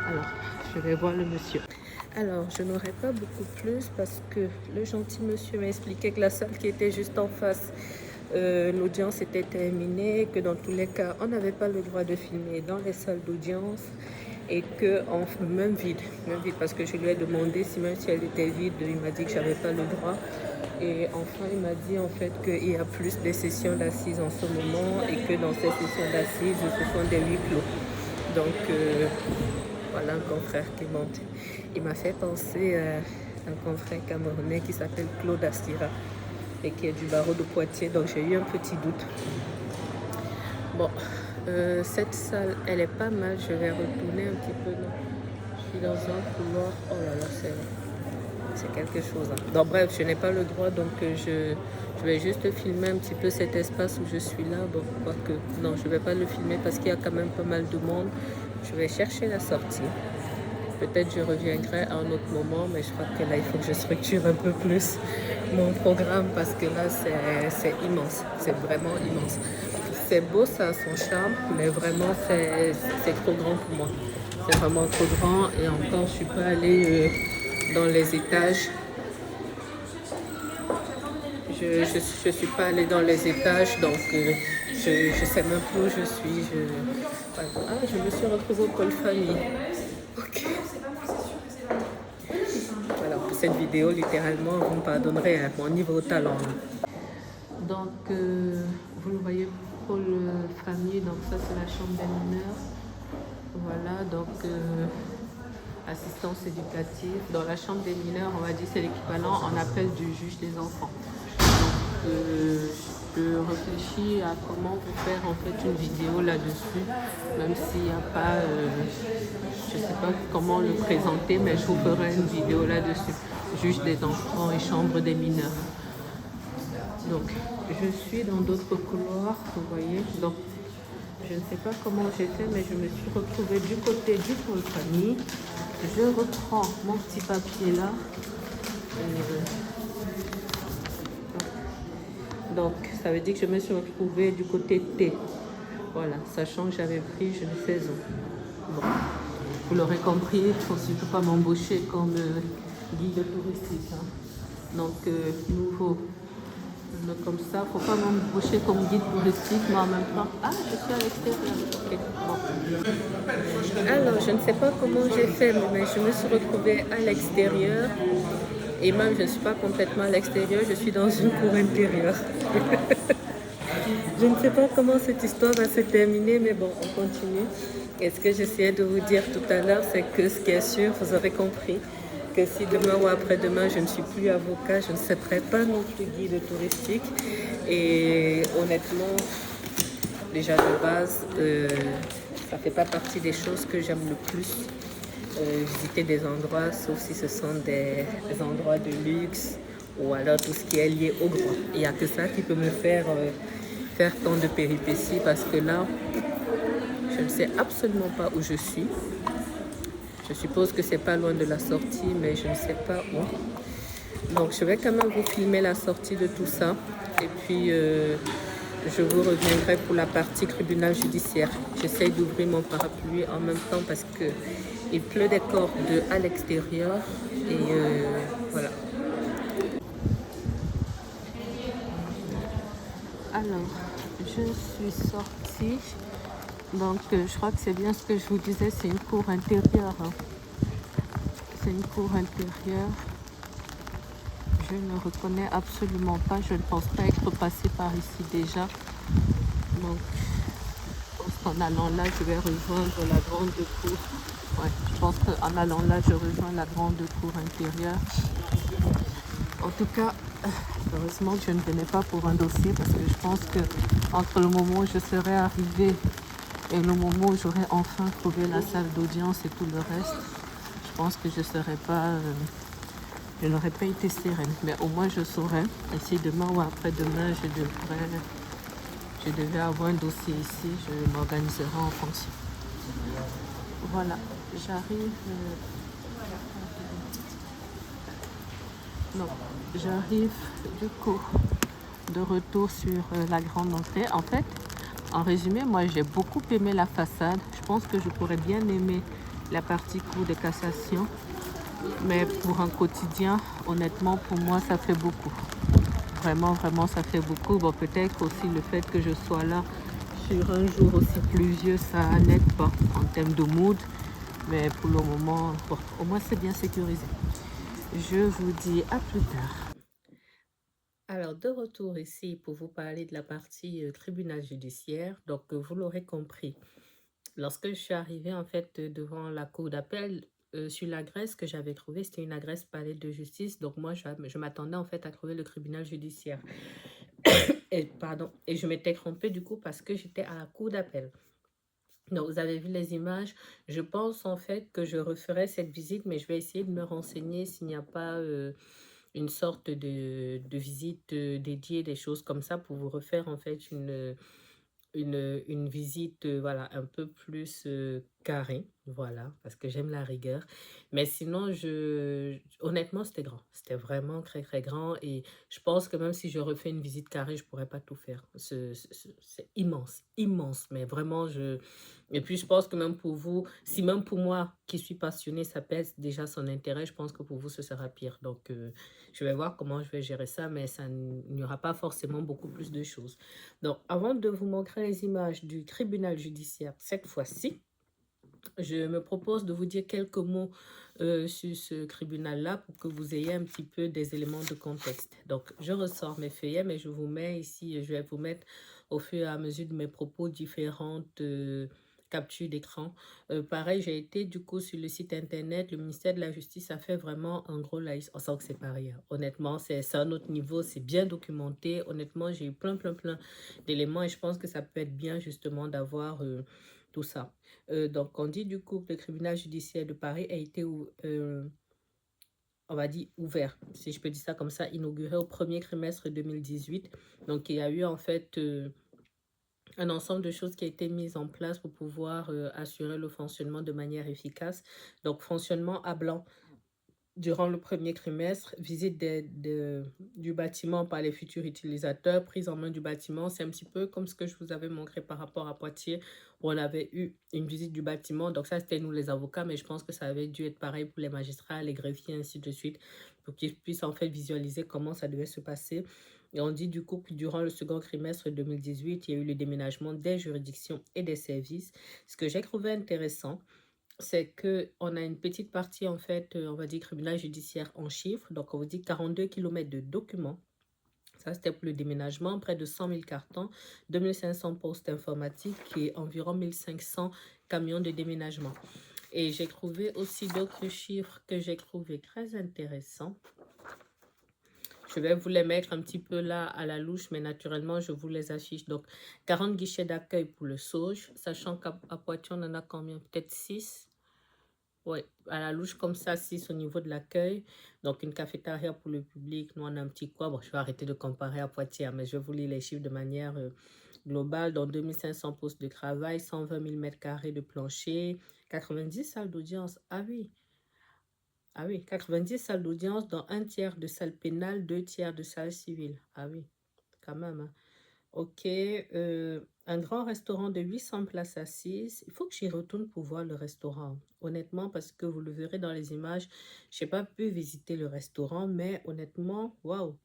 Alors, je vais voir le monsieur. Alors, je n'aurai pas beaucoup plus parce que le gentil monsieur m'a expliqué que la salle qui était juste en face, l'audience était terminée, que dans tous les cas, on n'avait pas le droit de filmer dans les salles d'audience et que, même vide, parce que je lui ai demandé si même si elle était vide, il m'a dit que j'avais pas le droit. Et enfin, il m'a dit en fait qu'il y a plus de sessions d'assises en ce moment et que dans ces sessions d'assises, ce sont des huis clos. Donc, voilà un confrère qui monte. Il m'a fait penser à un confrère camerounais qui s'appelle Claude Astira. et qui est du barreau de Poitiers, donc j'ai eu un petit doute. Bon, cette salle, elle est pas mal, je vais retourner un petit peu. Je suis dans un couloir, oh là là, c'est quelque chose. Hein. Donc bref, je n'ai pas le droit, donc je vais juste filmer un petit peu cet espace où je suis là. Bon, quoique, non, je ne vais pas le filmer parce qu'il y a quand même pas mal de monde. Je vais chercher la sortie. Peut-être je reviendrai à un autre moment, mais je crois que là, il faut que je structure un peu plus mon programme parce que là, c'est immense. C'est vraiment immense. C'est beau, ça a son charme, mais vraiment, c'est trop grand pour moi. C'est vraiment trop grand et encore, je ne suis pas allée dans les étages. Je suis pas allée dans les étages, donc je sais même plus où je suis. Je me suis retrouvée au pôle famille. Ok. Voilà, pour cette vidéo, littéralement, vous me pardonnerez à mon niveau talent. Donc, vous le voyez, pôle famille, donc ça c'est la chambre des mineurs. Voilà, donc assistance éducative. Dans la chambre des mineurs, on va dire c'est l'équivalent en appel du juge des enfants. Je réfléchis à comment vous faire en fait une vidéo là-dessus, même s'il n'y a pas, je ne sais pas comment le présenter, mais je vous ferai une vidéo là-dessus. Juge des enfants et chambre des mineurs. Donc, je suis dans d'autres couloirs, vous voyez. Donc, je ne sais pas comment j'ai fait, mais je me suis retrouvée du côté du pôle famille. Je reprends mon petit papier là. Donc, ça veut dire que je me suis retrouvée du côté T. Voilà, sachant que j'avais pris je ne sais où. Bon, vous l'aurez compris, il ne faut surtout pas m'embaucher comme guide touristique. Hein. Donc, nouveau. Comme ça, il ne faut pas m'embaucher comme guide touristique, mais en même temps. Ah, je suis à l'extérieur. Ok, bon. Alors, je ne sais pas comment j'ai fait, mais je me suis retrouvée à l'extérieur. Et même, je ne suis pas complètement à l'extérieur, je suis dans une cour intérieure. Je ne sais pas comment cette histoire va se terminer, mais bon, on continue. Et ce que j'essayais de vous dire tout à l'heure, c'est que ce qui est sûr, vous aurez compris, que si demain ou après-demain, je ne suis plus avocat, je ne serai pas non plus guide touristique. Et honnêtement, déjà de base, ça ne fait pas partie des choses que j'aime le plus. Visiter des endroits, sauf si ce sont des endroits de luxe ou alors tout ce qui est lié au droit. Il n'y a que ça qui peut me faire faire tant de péripéties parce que là, je ne sais absolument pas où je suis. Je suppose que c'est pas loin de la sortie, mais je ne sais pas où. Donc, je vais quand même vous filmer la sortie de tout ça. Et puis, je vous reviendrai pour la partie tribunal judiciaire. J'essaye d'ouvrir mon parapluie en même temps parce que il pleut des cordes à l'extérieur. Et voilà. Alors, je suis sortie. Donc, je crois que c'est bien ce que je vous disais, c'est une cour intérieure. Hein. C'est une cour intérieure. Je ne reconnais absolument pas. Je ne pense pas être passée par ici déjà. Donc, je pense qu'en allant là, je vais rejoindre la grande cour. Ouais, je pense qu'en allant là, je rejoins la grande cour intérieure. En tout cas, heureusement que je ne venais pas pour un dossier parce que je pense que entre le moment où je serai arrivée et le moment où j'aurai enfin trouvé la salle d'audience et tout le reste, je pense que je n'aurais pas été sereine. Mais au moins je saurais. Et si demain ou après-demain, je devais avoir un dossier ici, je m'organiserai en fonction. Voilà, j'arrive. Non, j'arrive du coup de retour sur la grande entrée. En fait, en résumé, moi j'ai beaucoup aimé la façade. Je pense que je pourrais bien aimer la partie cour de cassation. Mais pour un quotidien, honnêtement, pour moi, ça fait beaucoup. Vraiment, vraiment, ça fait beaucoup. Bon, peut-être aussi le fait que je sois là sur un jour aussi pluvieux, ça n'aide pas en termes de mood. Mais pour le moment, bon, au moins c'est bien sécurisé. Je vous dis à plus tard. Alors, de retour ici pour vous parler de la partie tribunal judiciaire. Donc, vous l'aurez compris. Lorsque je suis arrivée en fait devant la cour d'appel, sur l'adresse que j'avais trouvée, c'était une adresse palais de justice. Donc moi, je m'attendais en fait à trouver le tribunal judiciaire. Et, pardon, et je m'étais trompée du coup parce que j'étais à la cour d'appel. Donc, vous avez vu les images. Je pense en fait que je referai cette visite, mais je vais essayer de me renseigner s'il n'y a pas une sorte de visite dédiée, des choses comme ça, pour vous refaire en fait une visite, voilà, un peu plus carrée, voilà, parce que j'aime la rigueur. Mais sinon, honnêtement, c'était grand. C'était vraiment très, très grand. Et je pense que même si je refais une visite carrée, je pourrais pas tout faire. C'est immense, immense. Mais vraiment, et puis, je pense que même pour vous, si même pour moi, qui suis passionnée, ça pèse déjà son intérêt, je pense que pour vous, ce sera pire. Donc, je vais voir comment je vais gérer ça, mais il n'y aura pas forcément beaucoup plus de choses. Donc, avant de vous montrer les images du tribunal judiciaire, cette fois-ci, je me propose de vous dire quelques mots sur ce tribunal-là pour que vous ayez un petit peu des éléments de contexte. Donc, je ressors mes feuillets, mais je vous mets ici, je vais vous mettre au fur et à mesure de mes propos différentes captures d'écran. Pareil, j'ai été du coup sur le site internet, le ministère de la Justice a fait vraiment un gros live. On sent que c'est pas rien. Honnêtement, c'est un autre niveau, c'est bien documenté. Honnêtement, j'ai eu plein d'éléments et je pense que ça peut être bien justement d'avoir tout ça. Donc, on dit du coup que le tribunal judiciaire de Paris a été, on va dire, ouvert, si je peux dire ça comme ça, inauguré au premier trimestre 2018. Donc, il y a eu en fait un ensemble de choses qui a été mises en place pour pouvoir assurer le fonctionnement de manière efficace. Donc, fonctionnement à blanc durant le premier trimestre, visite du bâtiment par les futurs utilisateurs, prise en main du bâtiment. C'est un petit peu comme ce que je vous avais montré par rapport à Poitiers, où on avait eu une visite du bâtiment. Donc ça, c'était nous les avocats, mais je pense que ça avait dû être pareil pour les magistrats, les greffiers, ainsi de suite, pour qu'ils puissent en fait visualiser comment ça devait se passer. Et on dit du coup que durant le second trimestre 2018, il y a eu le déménagement des juridictions et des services. Ce que j'ai trouvé intéressant, c'est que on a une petite partie, en fait, on va dire tribunal judiciaire en chiffres. Donc, on vous dit 42 km de documents. Ça, c'était pour le déménagement, près de 100 000 cartons, 2500 postes informatiques et environ 1500 camions de déménagement. Et j'ai trouvé aussi d'autres chiffres que j'ai trouvé très intéressants. Je vais vous les mettre un petit peu là à la louche, mais naturellement, je vous les affiche. Donc, 40 guichets d'accueil pour le SAUJ, sachant qu'à Poitiers, on en a combien? Peut-être 6. Oui, à la louche comme ça, 6 au niveau de l'accueil. Donc, une cafétéria pour le public. Nous, on a un petit quoi. Bon, je vais arrêter de comparer à Poitiers, mais je vais vous lire les chiffres de manière globale. Donc, 2500 postes de travail, 120 000 mètres carrés de plancher, 90 salles d'audience. Ah oui, 90 salles d'audience, dans un tiers de salles pénales, 2 tiers de salles civiles. Ah oui, quand même, hein. Ok, un grand restaurant de 800 places assises. Il faut que j'y retourne pour voir le restaurant. Honnêtement, parce que vous le verrez dans les images, je n'ai pas pu visiter le restaurant, mais honnêtement, waouh.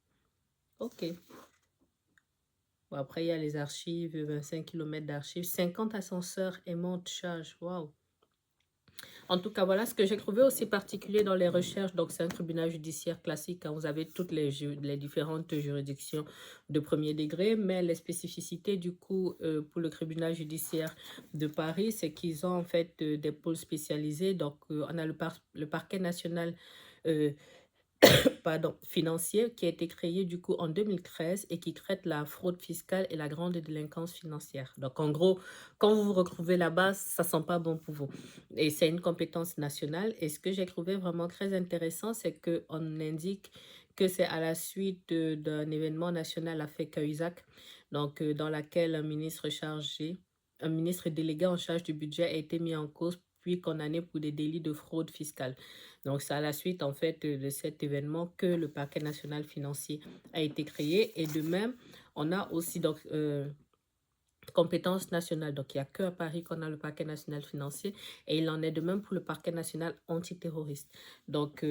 Ok. Bon, après, il y a les archives, 25 km d'archives, 50 ascenseurs et monte-charge. Waouh. En tout cas, voilà ce que j'ai trouvé aussi particulier dans les recherches. Donc, c'est un tribunal judiciaire classique, hein. Vous avez toutes les différentes juridictions de premier degré, mais les spécificités, du coup, pour le tribunal judiciaire de Paris, c'est qu'ils ont en fait des pôles spécialisés. Donc, on a le parquet national euh, pardon, financier qui a été créé du coup en 2013 et qui traite la fraude fiscale et la grande délinquance financière. Donc en gros, quand vous vous retrouvez là-bas, ça sent pas bon pour vous. Et c'est une compétence nationale. Et ce que j'ai trouvé vraiment très intéressant, c'est qu'on indique que c'est à la suite d'un événement national à Fécamp-Isaac, donc dans laquelle un ministre délégué en charge du budget a été mis en cause puis condamné pour des délits de fraude fiscale. Donc, c'est à la suite, en fait, de cet événement que le parquet national financier a été créé. Et de même, on a aussi donc compétence nationale. Donc, il n'y a que à Paris qu'on a le parquet national financier. Et il en est de même pour le parquet national antiterroriste. Donc,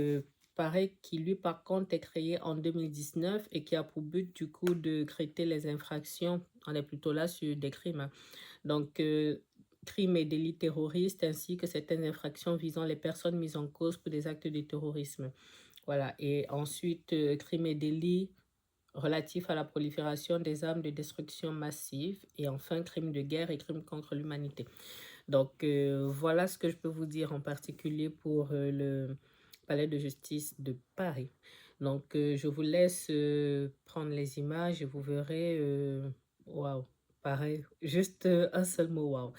pareil, qui lui, par contre, est créé en 2019 et qui a pour but, du coup, de traiter les infractions. On est plutôt là sur des crimes, hein. Donc, crimes et délits terroristes ainsi que certaines infractions visant les personnes mises en cause pour des actes de terrorisme. Voilà. Et ensuite, crimes et délits relatifs à la prolifération des armes de destruction massive. Et enfin, crimes de guerre et crimes contre l'humanité. Donc, voilà ce que je peux vous dire en particulier pour le palais de justice de Paris. Donc, je vous laisse prendre les images et vous verrez, waouh, pareil, juste un seul mot, waouh.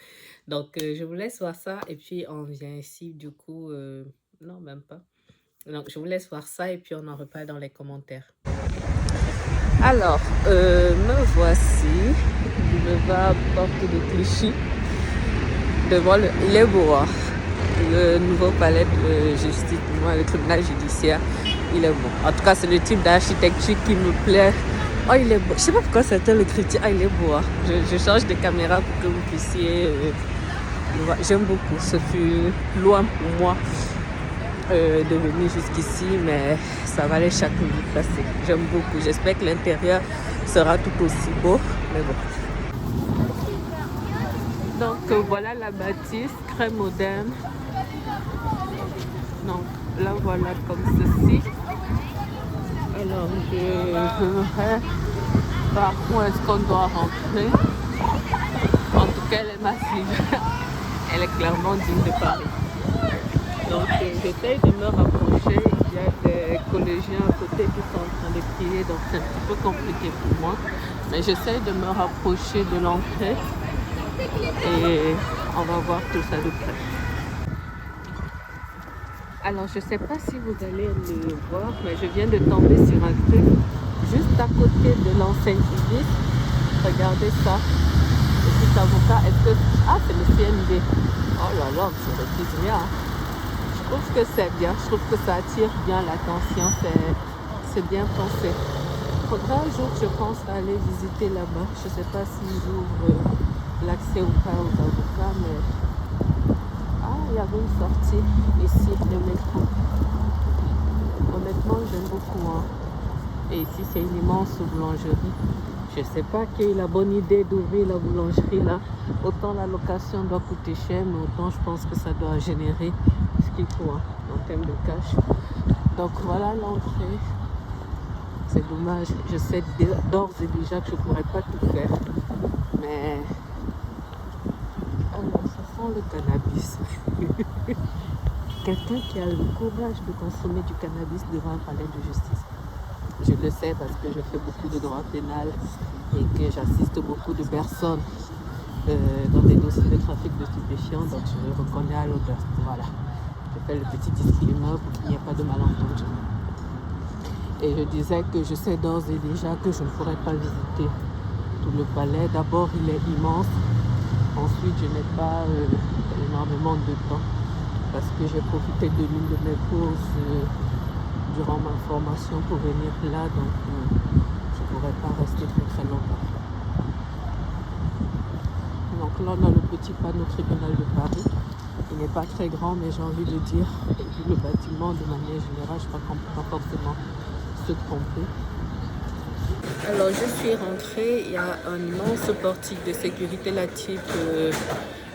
Donc, je vous laisse voir ça et puis on vient ici, du coup, non, même pas. Donc, je vous laisse voir ça et puis on en reparle dans les commentaires. Alors, me voici, boulevard Porte de Clichy, devant il est beau, hein. Le nouveau palais de justice, le tribunal judiciaire, il est beau. En tout cas, c'est le type d'architecture qui me plaît. Oh, il est beau. Je sais pas pourquoi c'était le critique. Ah, il est beau, hein. Je change de caméra pour que vous puissiez le voir. J'aime beaucoup. Ce fut loin pour moi de venir jusqu'ici, mais ça valait chaque minute passée. J'aime beaucoup. J'espère que l'intérieur sera tout aussi beau, mais bon. Donc voilà la bâtisse, très moderne. Donc là voilà comme ceci. Alors je verrai par où est-ce qu'on doit rentrer. En tout cas elle est massive. Elle est clairement digne de Paris. Donc j'essaye de me rapprocher. Il y a des collégiens à côté qui sont en train de prier, donc c'est un petit peu compliqué pour moi. Mais j'essaye de me rapprocher de l'entrée et on va voir tout ça de près. Alors je sais pas si vous allez le voir, mais je viens de tomber sur un truc juste à côté de l'enseigne Ibis. Regardez ça. Le petit avocat, est-ce que... Ah, c'est le CND. Oh là là, c'est le petit bien. Je trouve que c'est bien, je trouve que ça attire bien l'attention, c'est bien pensé. Il faudra un jour, je pense, aller visiter là-bas. Je ne sais pas s'ils ouvrent l'accès ou pas aux avocats, mais... Ah, il y avait une sortie ici, de métro. Honnêtement, j'aime beaucoup. Hein. Et ici, c'est une immense boulangerie. Je ne sais pas qui a eu la bonne idée d'ouvrir la boulangerie là. Autant la location doit coûter cher, mais autant je pense que ça doit générer ce qu'il faut hein, en termes de cash. Donc voilà l'entrée. C'est dommage. Je sais d'ores et déjà que je ne pourrais pas tout faire. Mais alors, ça sent le cannabis. Quelqu'un qui a le courage de consommer du cannabis devant un palais de justice. Je le sais parce que je fais beaucoup de droit pénal et que j'assiste beaucoup de personnes dans des dossiers de trafic de stupéfiants, donc je le reconnais à l'odeur. Voilà. Je fais le petit disclaimer pour qu'il n'y ait pas de malentendu. Et je disais que je sais d'ores et déjà que je ne pourrais pas visiter tout le palais. D'abord, il est immense. Ensuite, je n'ai pas énormément de temps parce que j'ai profité de l'une de mes pauses durant ma formation pour venir là, donc je ne pourrais pas rester très longtemps. Donc là, on a le petit panneau tribunal de Paris. Il n'est pas très grand, mais j'ai envie de dire, vu le bâtiment de manière générale, je crois qu'on ne peut pas forcément se tromper. Alors je suis rentrée, il y a un immense portique de sécurité là type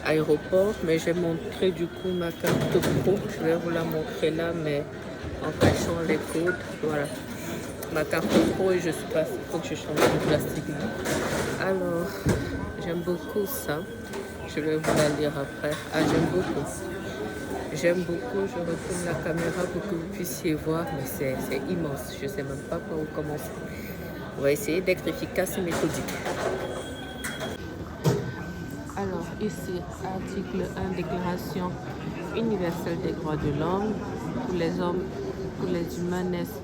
aéroport, mais je vais montrer du coup ma carte pro. Je vais vous la montrer là, mais en cachant les codes. Voilà, ma carte pro et je suis passée. Il faut que je change de plastique. Alors, j'aime beaucoup ça. Je vais vous la lire après. Ah, j'aime beaucoup. J'aime beaucoup. Je retourne la caméra pour que vous puissiez voir, mais c'est immense. Je ne sais même pas par où commencer. On va essayer d'être efficace et méthodique. Alors, ici, article 1, Déclaration universelle des droits de l'homme. Tous les hommes, tous les humains naissent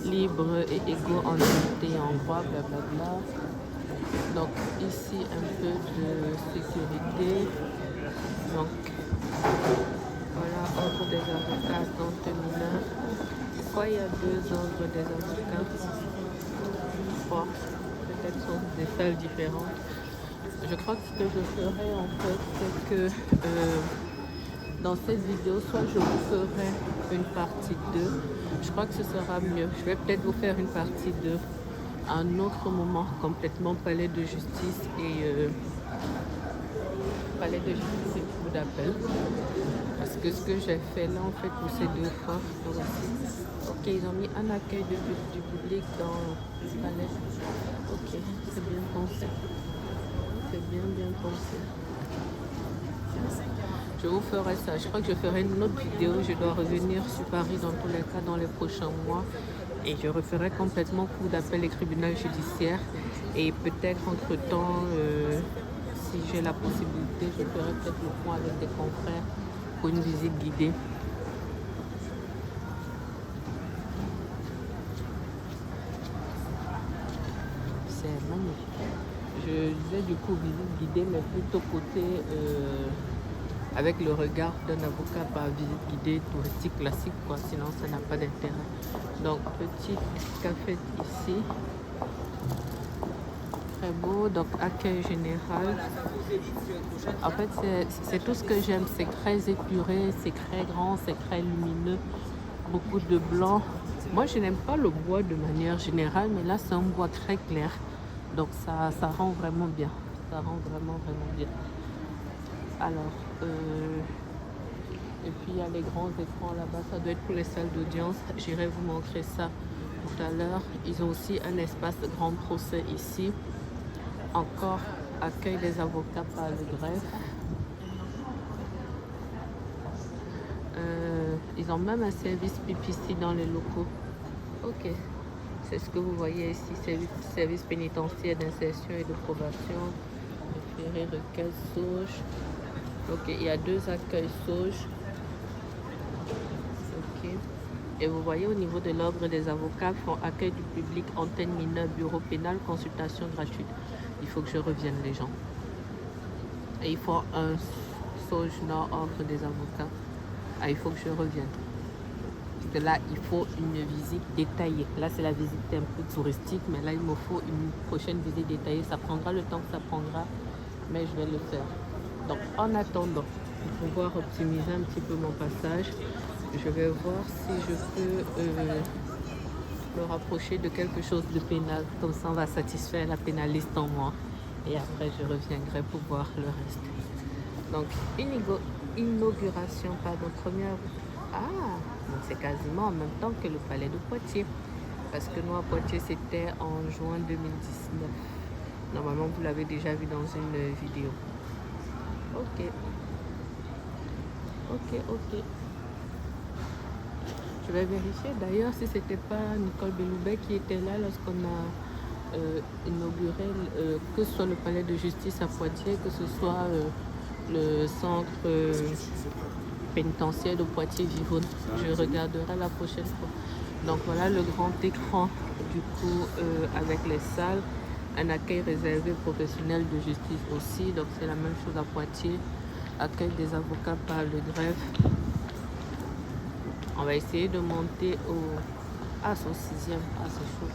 libres et égaux en dignité et en droit, blablabla. Donc, ici, un peu de sécurité. Donc, voilà, ordre des avocats, temps féminin. Pourquoi il y a deux ordres des avocats? Peut-être sont des salles différentes. Je crois que ce que je ferai en fait, c'est que dans cette vidéo, soit je vous ferai une partie 2. Je crois que ce sera mieux. Je vais peut-être vous faire une partie 2 à un autre moment, complètement palais de justice et palais de justice et cour d'appel. Parce que ce que j'ai fait là, en fait, pour ces deux fois, ok, ils ont mis un accueil du public dans le palais. Ok, c'est bien pensé. C'est bien pensé. Je vous ferai ça. Je crois que je ferai une autre vidéo. Je dois revenir sur Paris dans tous les cas dans les prochains mois. Et je referai complètement cours d'appel et tribunal judiciaire. Et peut-être entre-temps, si j'ai la possibilité, je ferai peut-être le point avec des confrères pour une visite guidée. C'est magnifique. Je disais du coup visite guidée, mais plutôt côté avec le regard d'un avocat par visite guidée touristique classique, quoi. Sinon ça n'a pas d'intérêt. Donc petit café ici, très beau. Donc accueil général. En fait c'est tout ce que j'aime. C'est très épuré, c'est très grand, c'est très lumineux, beaucoup de blanc. Moi je n'aime pas le bois de manière générale, mais là c'est un bois très clair. Donc ça rend vraiment bien. Ça rend vraiment bien. Alors, et puis il y a les grands écrans là-bas. Ça doit être pour les salles d'audience. J'irai vous montrer ça tout à l'heure. Ils ont aussi un espace de grand procès ici. Encore accueil des avocats par le greffe. Ils ont même un service PPC dans les locaux. Ok. C'est ce que vous voyez ici, service pénitentiaire d'insertion et de probation, référé requête SAUJ. Ok, il y a 2 accueils SAUJ. Ok. Et vous voyez au niveau de l'ordre des avocats, font accueil du public, antenne mineure, bureau pénal, consultation gratuite. Il faut que je revienne les gens. Et il faut un SAUJ Nord ordre des avocats. Ah, il faut que je revienne. Parce que là, il faut une visite détaillée. Là, c'est la visite un peu touristique, mais là, il me faut une prochaine visite détaillée. Ça prendra le temps que ça prendra, mais je vais le faire. Donc, en attendant, pour pouvoir optimiser un petit peu mon passage, je vais voir si je peux me rapprocher de quelque chose de pénal. Comme ça, on va satisfaire la pénaliste en moi. Et après, je reviendrai pour voir le reste. Donc, inauguration, pardon, première... Ah, c'est quasiment en même temps que le palais de Poitiers. Parce que nous, à Poitiers, c'était en juin 2019. Normalement, vous l'avez déjà vu dans une vidéo. Ok. Je vais vérifier d'ailleurs si c'était pas Nicole Belloubet qui était là lorsqu'on a inauguré que ce soit le palais de justice à Poitiers, que ce soit le centre pénitentiaire de Poitiers-Vivonne. Je regarderai la prochaine fois. Donc voilà le grand écran du coup avec les salles, un accueil réservé aux professionnels de justice aussi. Donc c'est la même chose à Poitiers, accueil des avocats par le greffe. On va essayer de monter au... Ah, c'est au 6e. Ah, c'est chaud.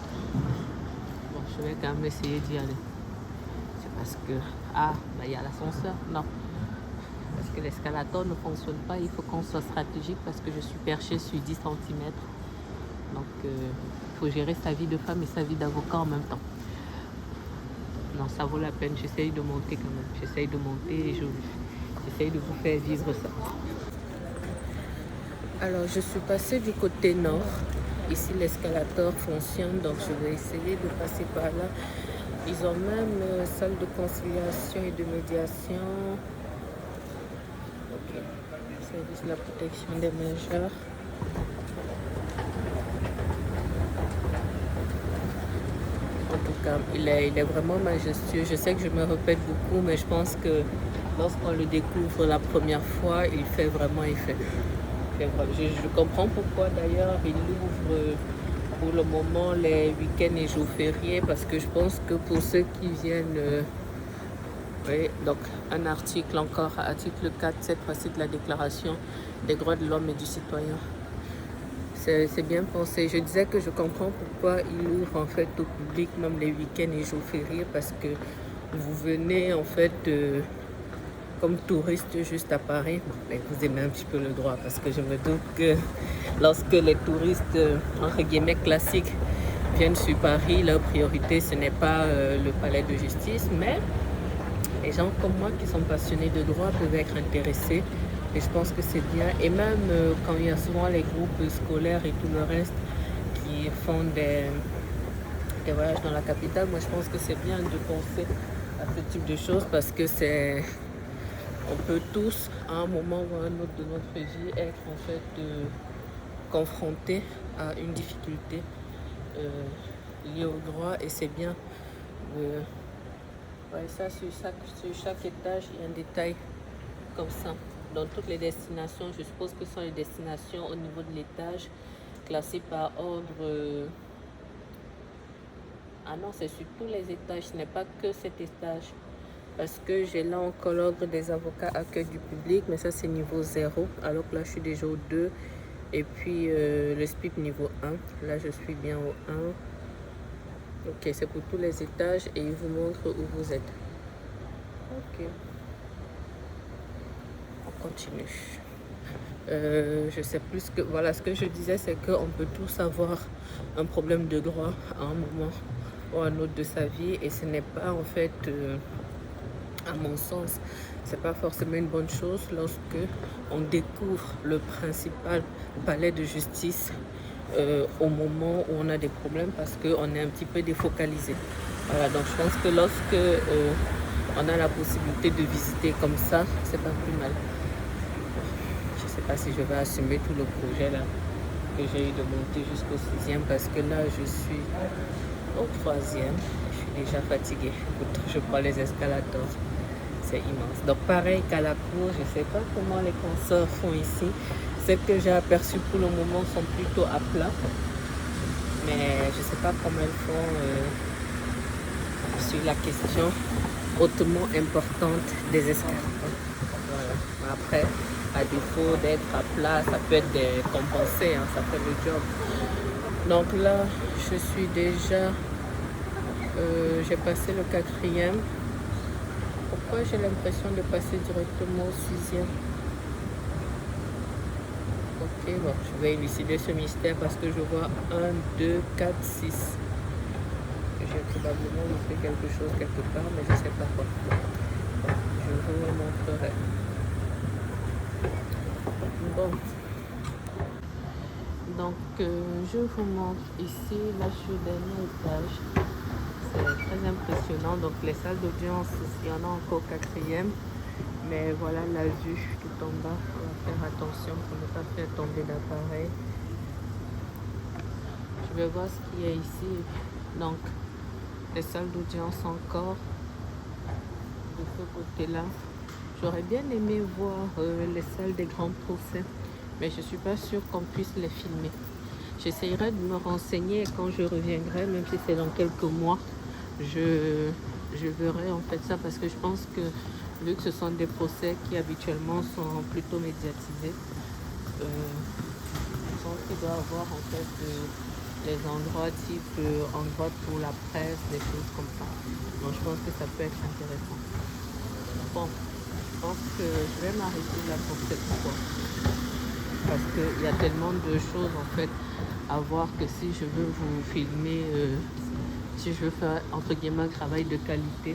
Bon, je vais quand même essayer d'y aller. C'est parce que... Ah, bah, il y a l'ascenseur. Non. Parce que l'escalator ne fonctionne pas. Il faut qu'on soit stratégique parce que je suis perchée sur 10 cm. Donc, il faut gérer sa vie de femme et sa vie d'avocat en même temps. Non, ça vaut la peine. J'essaye de monter quand même. J'essaye de monter et j'essaye de vous faire vivre ça. Alors, je suis passée du côté nord. Ici, l'escalator fonctionne, donc je vais essayer de passer par là. Ils ont même salle de conciliation et de médiation. Ok. Service de la protection des majeurs. En tout cas, il est vraiment majestueux. Je sais que je me répète beaucoup, mais je pense que lorsqu'on le découvre la première fois, il fait vraiment effet. Je comprends pourquoi d'ailleurs il ouvre pour le moment les week-ends et jours fériés, parce que je pense que pour ceux qui viennent, oui, donc un article encore, article 4, cette fois-ci de la déclaration des droits de l'homme et du citoyen. C'est bien pensé. Je disais que je comprends pourquoi il ouvre en fait au public même les week-ends et jours fériés, parce que vous venez en fait comme touriste juste à Paris, vous aimez un petit peu le droit, parce que je me doute que lorsque les touristes, entre guillemets, classiques viennent sur Paris, leur priorité, ce n'est pas le palais de justice, mais les gens comme moi qui sont passionnés de droit peuvent être intéressés, et je pense que c'est bien. Et même quand il y a souvent les groupes scolaires et tout le reste qui font des voyages dans la capitale, moi je pense que c'est bien de penser à ce type de choses, parce que c'est... On peut tous, à un moment ou à un autre de notre vie, être en fait confrontés à une difficulté liée au droit, et c'est bien de... Ouais, ça, sur chaque étage, il y a un détail comme ça. Dans toutes les destinations, je suppose que ce sont les destinations au niveau de l'étage, classées par ordre... Ah non, c'est sur tous les étages, ce n'est pas que cet étage. Parce que j'ai là encore l'ordre des avocats accueil du public, mais ça c'est niveau 0, alors que là je suis déjà au 2. Et puis le SPIP niveau 1, là je suis bien au 1. Ok, c'est pour tous les étages et il vous montre où vous êtes. Ok. On continue. Je sais plus que... Voilà, ce que je disais, c'est qu'on peut tous avoir un problème de droit à un moment ou à un autre de sa vie. Et ce n'est pas en fait, à mon sens, c'est pas forcément une bonne chose lorsque on découvre le principal palais de justice au moment où on a des problèmes, parce qu'on est un petit peu défocalisé. Voilà, donc je pense que lorsque on a la possibilité de visiter comme ça, c'est pas plus mal. Je sais pas si je vais assumer tout le projet là que j'ai eu de monter jusqu'au 6e, parce que là je suis au 3e. Je suis déjà fatiguée. Je prends les escalators. C'est immense. Donc pareil qu'à la cour, je ne sais pas comment les consorts font ici. Ce que j'ai aperçu pour le moment sont plutôt à plat. Mais je ne sais pas comment elles font sur la question hautement importante des escarpins. Voilà. Après, à défaut d'être à plat, ça peut être compensé, hein, ça fait le job. Donc là, je suis déjà... j'ai passé le 4e. Pourquoi j'ai l'impression de passer directement au 6e? Ok, bon, je vais élucider ce mystère parce que je vois 1, 2, 4, 6. J'ai probablement loupé quelque chose quelque part, mais je ne sais pas quoi. Je vous montrerai. Bon. Donc, je vous montre ici, là je suis au dernier étage. C'est très impressionnant. Donc, les salles d'audience, il y en a encore au 4e. Mais voilà la vue tout en bas. On va faire attention pour ne pas faire tomber l'appareil. Je vais voir ce qu'il y a ici. Donc, les salles d'audience encore de ce côté-là. J'aurais bien aimé voir les salles des grands procès, mais je ne suis pas sûre qu'on puisse les filmer. J'essayerai de me renseigner et quand je reviendrai, même si c'est dans quelques mois, je verrai en fait ça, parce que je pense que vu que ce sont des procès qui habituellement sont plutôt médiatisés, je pense qu'il doit y avoir en fait les endroits type endroits pour la presse, des choses comme ça. Donc je pense que ça peut être intéressant. Bon, je pense que je vais m'arrêter là pour cette fois, parce qu'il y a tellement de choses en fait à voir que si je veux vous filmer, si je veux faire entre guillemets un travail de qualité,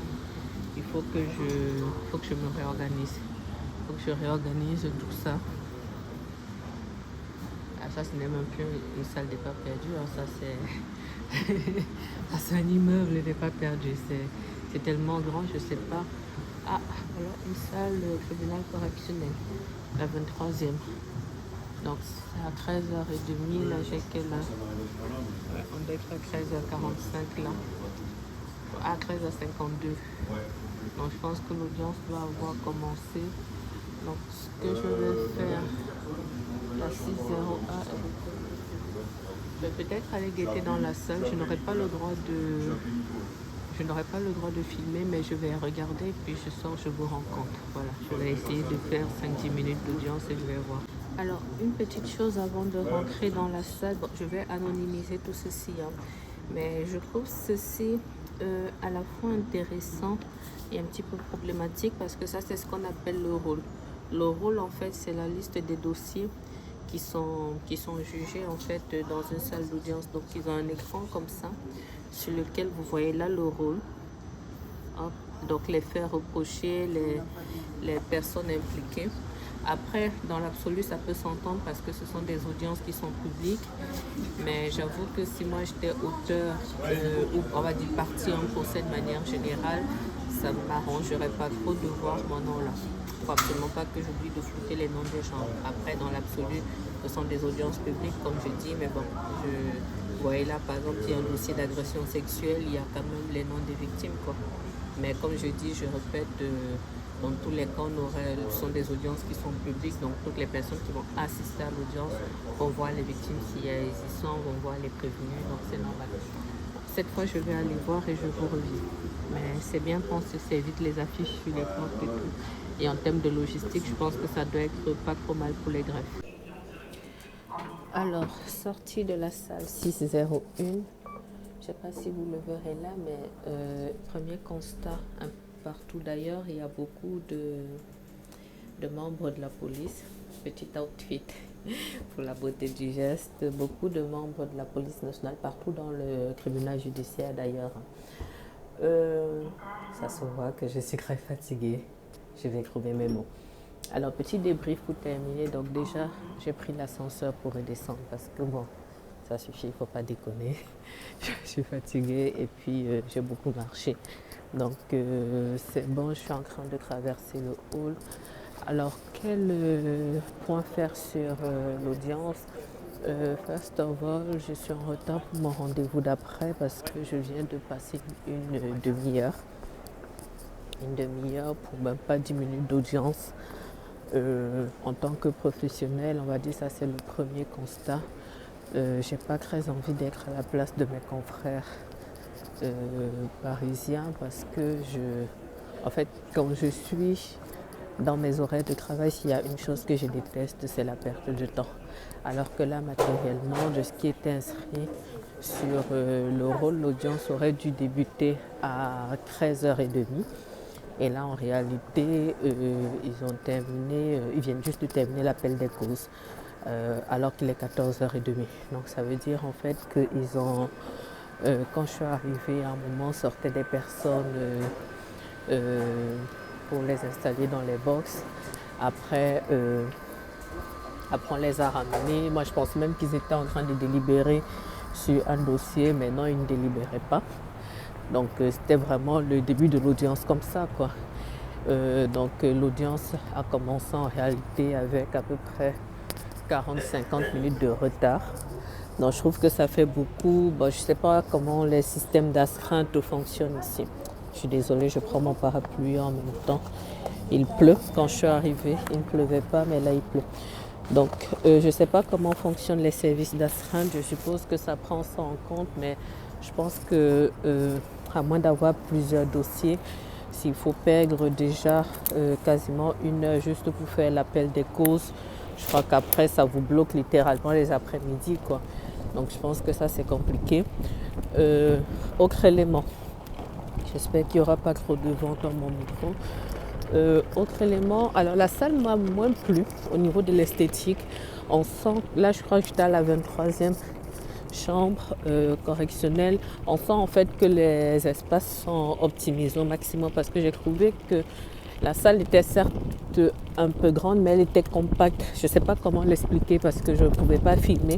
il faut que je me réorganise. Il faut que je réorganise tout ça. Ah, ça, ce n'est même plus une salle des pas perdus. Hein. Ça, c'est un immeuble des pas perdus. C'est tellement grand, je sais pas. Ah, voilà une salle tribunal correctionnel, la 23e. Donc, c'est à 13h30. Là, j'ai quelle heure? Ouais, on doit être à 13h45 là. À 13h52. Donc, je pense que l'audience doit avoir commencé. Donc, ce que je vais faire, la 601, je vais peut-être aller guetter dans la salle. Je n'aurai pas le droit de filmer, mais je vais regarder et puis je sors, je vous rencontre. Voilà, je vais essayer de faire 5-10 minutes d'audience et je vais voir. Alors, une petite chose avant de rentrer dans la salle. Bon, je vais anonymiser tout ceci, hein, mais je trouve ceci à la fois intéressant et un petit peu problématique, parce que ça, c'est ce qu'on appelle le rôle. Le rôle, en fait, c'est la liste des dossiers qui sont jugés en fait dans une salle d'audience. Donc, ils ont un écran comme ça sur lequel vous voyez là le rôle. Hop. Donc, les faits reprochés, les personnes impliquées. Après, dans l'absolu, ça peut s'entendre parce que ce sont des audiences qui sont publiques. Mais j'avoue que si moi j'étais auteur ou on va dire partie en procès de manière générale, ça ne m'arrangerait pas trop de voir mon nom là. Il ne faut absolument pas que j'oublie de flouter les noms des gens. Après, dans l'absolu, ce sont des audiences publiques, comme je dis, mais bon, vous voyez là, par exemple, il y a un dossier d'agression sexuelle, il y a quand même les noms des victimes, quoi. Mais comme je dis, je répète, dans tous les cas, ce sont des audiences qui sont publiques, donc toutes les personnes qui vont assister à l'audience vont voir les victimes s'il y a existant, vont voir les prévenus, donc c'est normal. Cette fois, je vais aller voir et je vous reviens. Mais c'est bien pensé, c'est vite les affiches sur les portes et tout. Et en termes de logistique, je pense que ça doit être pas trop mal pour les greffes. Alors, sortie de la salle 601. Je ne sais pas si vous le verrez là, mais premier constat, partout d'ailleurs, il y a beaucoup de membres de la police. Petit outfit pour la beauté du geste. Beaucoup de membres de la police nationale partout dans le tribunal judiciaire d'ailleurs. Ça se voit que je suis très fatiguée. Je vais trouver mes mots. Alors, petit débrief pour terminer. Donc déjà, j'ai pris l'ascenseur pour redescendre parce que bon, ça suffit, il ne faut pas déconner. Je suis fatiguée et puis j'ai beaucoup marché. Donc c'est bon, je suis en train de traverser le hall. Alors, quel point faire sur l'audience? First of all, je suis en retard pour mon rendez-vous d'après parce que je viens de passer une demi-heure. Une demi-heure pour même pas 10 minutes d'audience. En tant que professionnel, on va dire ça c'est le premier constat. J'ai pas très envie d'être à la place de mes confrères parisiens parce que en fait, quand je suis dans mes horaires de travail, s'il y a une chose que je déteste, c'est la perte de temps. Alors que là, matériellement, de ce qui était inscrit sur le rôle, l'audience aurait dû débuter à 13h30. Et là, en réalité, ils viennent juste de terminer l'appel des causes, alors qu'il est 14h30. Donc, ça veut dire en fait qu'ils ont, quand je suis arrivée, à un moment, sortaient des personnes pour les installer dans les box. Après, on les a ramenés. Moi, je pense même qu'ils étaient en train de délibérer sur un dossier, mais non, ils ne délibéraient pas. Donc c'était vraiment le début de l'audience comme ça, quoi. Donc l'audience a commencé en réalité avec à peu près 40-50 minutes de retard. Donc je trouve que ça fait beaucoup. Bon, je ne sais pas comment les systèmes d'astreinte fonctionnent ici. Je suis désolée, je prends mon parapluie en même temps. Il pleut. Quand je suis arrivée, il ne pleuvait pas, mais là il pleut. Donc je ne sais pas comment fonctionnent les services d'astreinte. Je suppose que ça prend ça en compte, mais je pense que à moins d'avoir plusieurs dossiers, s'il faut perdre déjà quasiment une heure juste pour faire l'appel des causes, je crois qu'après ça vous bloque littéralement les après-midi, quoi. Donc je pense que ça c'est compliqué. Autre élément, j'espère qu'il n'y aura pas trop de vent dans mon micro. Autre élément, alors la salle m'a moins plu au niveau de l'esthétique. On sent, là je crois que j'étais à la 23e chambre correctionnelle. On sent en fait que les espaces sont optimisés au maximum parce que j'ai trouvé que la salle était certes un peu grande, mais elle était compacte. Je ne sais pas comment l'expliquer parce que je ne pouvais pas filmer.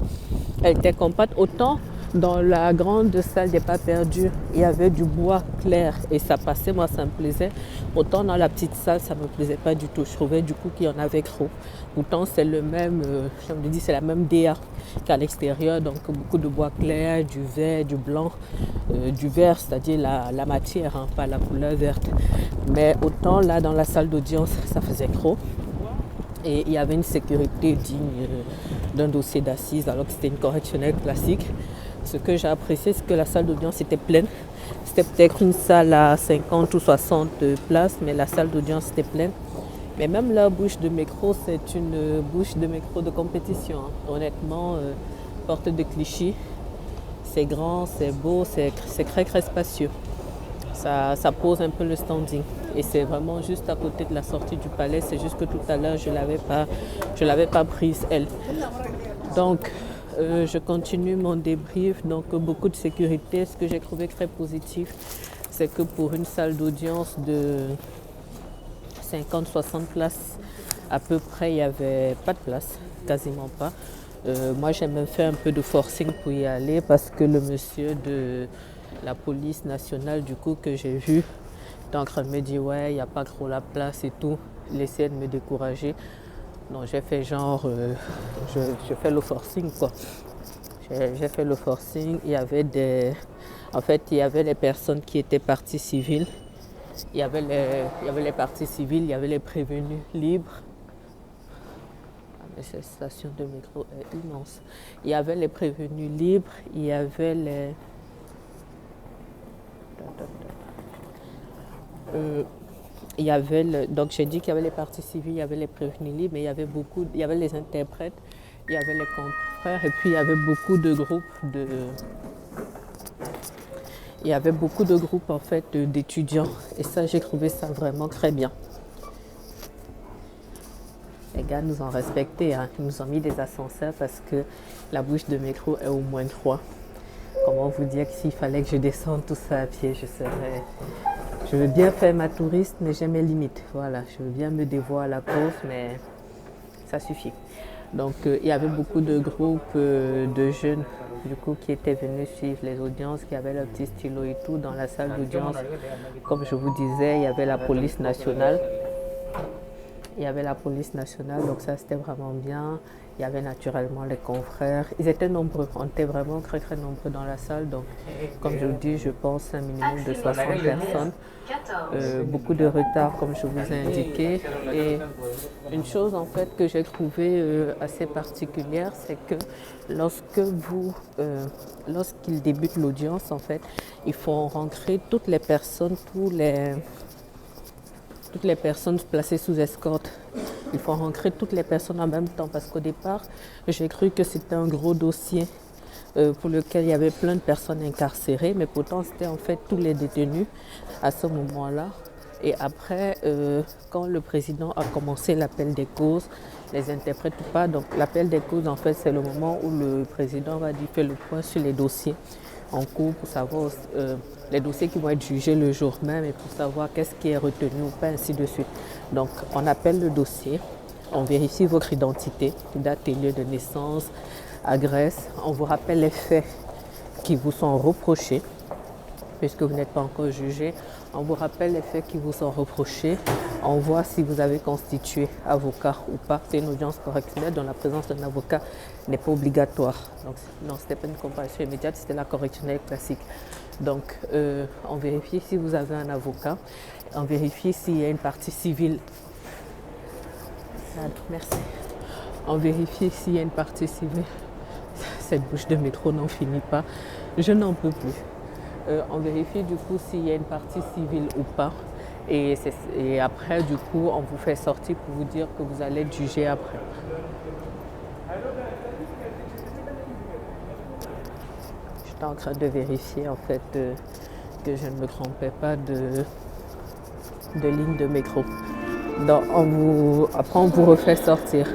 Elle était compacte. Autant dans la grande salle des pas perdus, il y avait du bois clair et ça passait, moi ça me plaisait. Autant dans la petite salle, ça ne me plaisait pas du tout. Je trouvais du coup qu'il y en avait trop. Pourtant c'est le même, je me dis c'est la même DA qu'à l'extérieur, donc beaucoup de bois clair, du vert, du blanc, du vert, c'est-à-dire la matière, hein, pas la couleur verte. Mais autant là dans la salle d'audience, ça faisait trop. Et il y avait une sécurité digne d'un dossier d'assises alors que c'était une correctionnelle classique. Ce que j'ai apprécié, c'est que la salle d'audience était pleine. C'était peut-être une salle à 50 ou 60 places, mais la salle d'audience était pleine. Mais même la bouche de métro, c'est une bouche de métro de compétition. Honnêtement, porte de Clichy, c'est grand, c'est beau, c'est très très spacieux. Ça pose un peu le standing. Et c'est vraiment juste à côté de la sortie du palais. C'est juste que tout à l'heure, je ne l'avais pas prise, elle. Donc, je continue mon débrief. Donc, beaucoup de sécurité. Ce que j'ai trouvé très positif, c'est que pour une salle d'audience de 50-60 places À peu près, il n'y avait pas de place, quasiment pas. Moi, j'ai même fait un peu de forcing pour y aller parce que le monsieur de la police nationale, du coup, que j'ai vu, était en train de me dire ouais, il n'y a pas trop la place et tout. Il essayait de me décourager. Non, j'ai fait genre, je fais le forcing quoi. J'ai fait le forcing. Il y avait en fait, il y avait les personnes qui étaient parties civiles. Il y avait les parties civiles, il y avait les prévenus libres. Mais cette station de métro est immense. Il y avait les prévenus libres, il y avait les... il y avait donc j'ai dit qu'il y avait les parties civiles, il y avait les prévenus libres, mais il y avait les interprètes, il y avait les confrères, et puis il y avait beaucoup de groupes il y avait beaucoup de groupes en fait d'étudiants, et ça j'ai trouvé ça vraiment très bien. Les gars nous ont respectés, hein. Ils nous ont mis des ascenseurs parce que la bouche de métro est au moins 3. Comment vous dire que s'il fallait que je descende tout ça à pied, je veux bien faire ma touriste, mais j'ai mes limites. Voilà, je veux bien me dévoiler à la cause, mais ça suffit. Donc, il y avait beaucoup de groupes de jeunes, du coup, qui étaient venus suivre les audiences, qui avaient leur petit stylo et tout dans la salle d'audience. Comme je vous disais, il y avait la police nationale. Donc ça c'était vraiment bien. Il y avait naturellement les confrères. Ils étaient nombreux, on était vraiment très très nombreux dans la salle. Donc comme je vous dis, je pense un minimum de 60 personnes. Beaucoup de retard comme je vous ai indiqué. Et une chose en fait que j'ai trouvé assez particulière, c'est que lorsqu'ils débutent l'audience, en fait, ils font rentrer toutes les personnes, toutes les personnes placées sous escorte. Il faut rentrer toutes les personnes en même temps parce qu'au départ, j'ai cru que c'était un gros dossier pour lequel il y avait plein de personnes incarcérées, mais pourtant c'était en fait tous les détenus à ce moment-là. Et après, quand le président a commencé l'appel des causes, les interprètes ou pas, donc l'appel des causes en fait c'est le moment où le président va dire faire le point sur les dossiers en cours pour savoir les dossiers qui vont être jugés le jour même et pour savoir qu'est-ce qui est retenu ou pas, ainsi de suite. Donc on appelle le dossier, on vérifie votre identité, date et lieu de naissance, adresse, on vous rappelle les faits qui vous sont reprochés, puisque vous n'êtes pas encore jugé, on vous rappelle les faits qui vous sont reprochés, on voit si vous avez constitué avocat ou pas. C'est une audience correctionnelle dont la présence d'un avocat n'est pas obligatoire. Donc non, ce n'était pas une comparution immédiate, c'était la correctionnelle classique. Donc on vérifie si vous avez un avocat, on vérifie s'il y a une partie civile. Merci. On vérifie s'il y a une partie civile. Cette bouche de métro n'en finit pas. Je n'en peux plus. On vérifie du coup s'il y a une partie civile ou pas. Et après, du coup, on vous fait sortir pour vous dire que vous allez être jugé après. J'étais en train de vérifier en fait que je ne me trompais pas de ligne de métro. Donc après on vous refait sortir.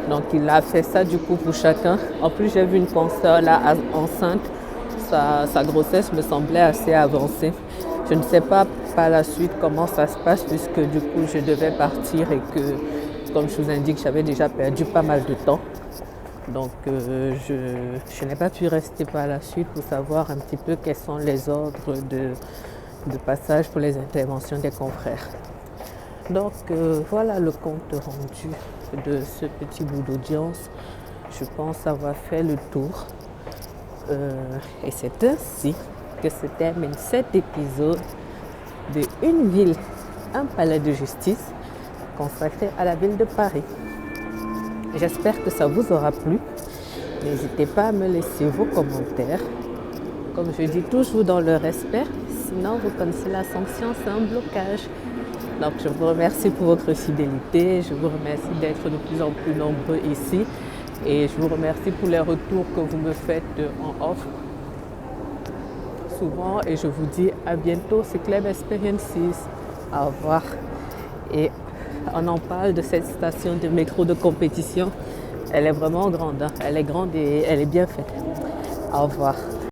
Donc il a fait ça du coup pour chacun. En plus j'ai vu une consoeur là enceinte. Sa grossesse me semblait assez avancée. Je ne sais pas par la suite comment ça se passe puisque du coup je devais partir et que comme je vous indique j'avais déjà perdu pas mal de temps. Donc je n'ai pas pu rester par la suite pour savoir un petit peu quels sont les ordres de passage pour les interventions des confrères. Donc voilà le compte rendu de ce petit bout d'audience. Je pense avoir fait le tour. Et c'est ainsi que se termine cet épisode de Une ville, un palais de justice consacré à la ville de Paris. J'espère que ça vous aura plu. N'hésitez pas à me laisser vos commentaires. Comme je dis toujours dans le respect, sinon vous connaissez la sanction, c'est un blocage. Donc je vous remercie pour votre fidélité, je vous remercie d'être de plus en plus nombreux ici et je vous remercie pour les retours que vous me faites en off souvent et je vous dis à bientôt, c'est Club Experiences, au revoir. Et on en parle de cette station de métro de compétition, elle est vraiment grande, hein. Elle est grande et elle est bien faite. Au revoir.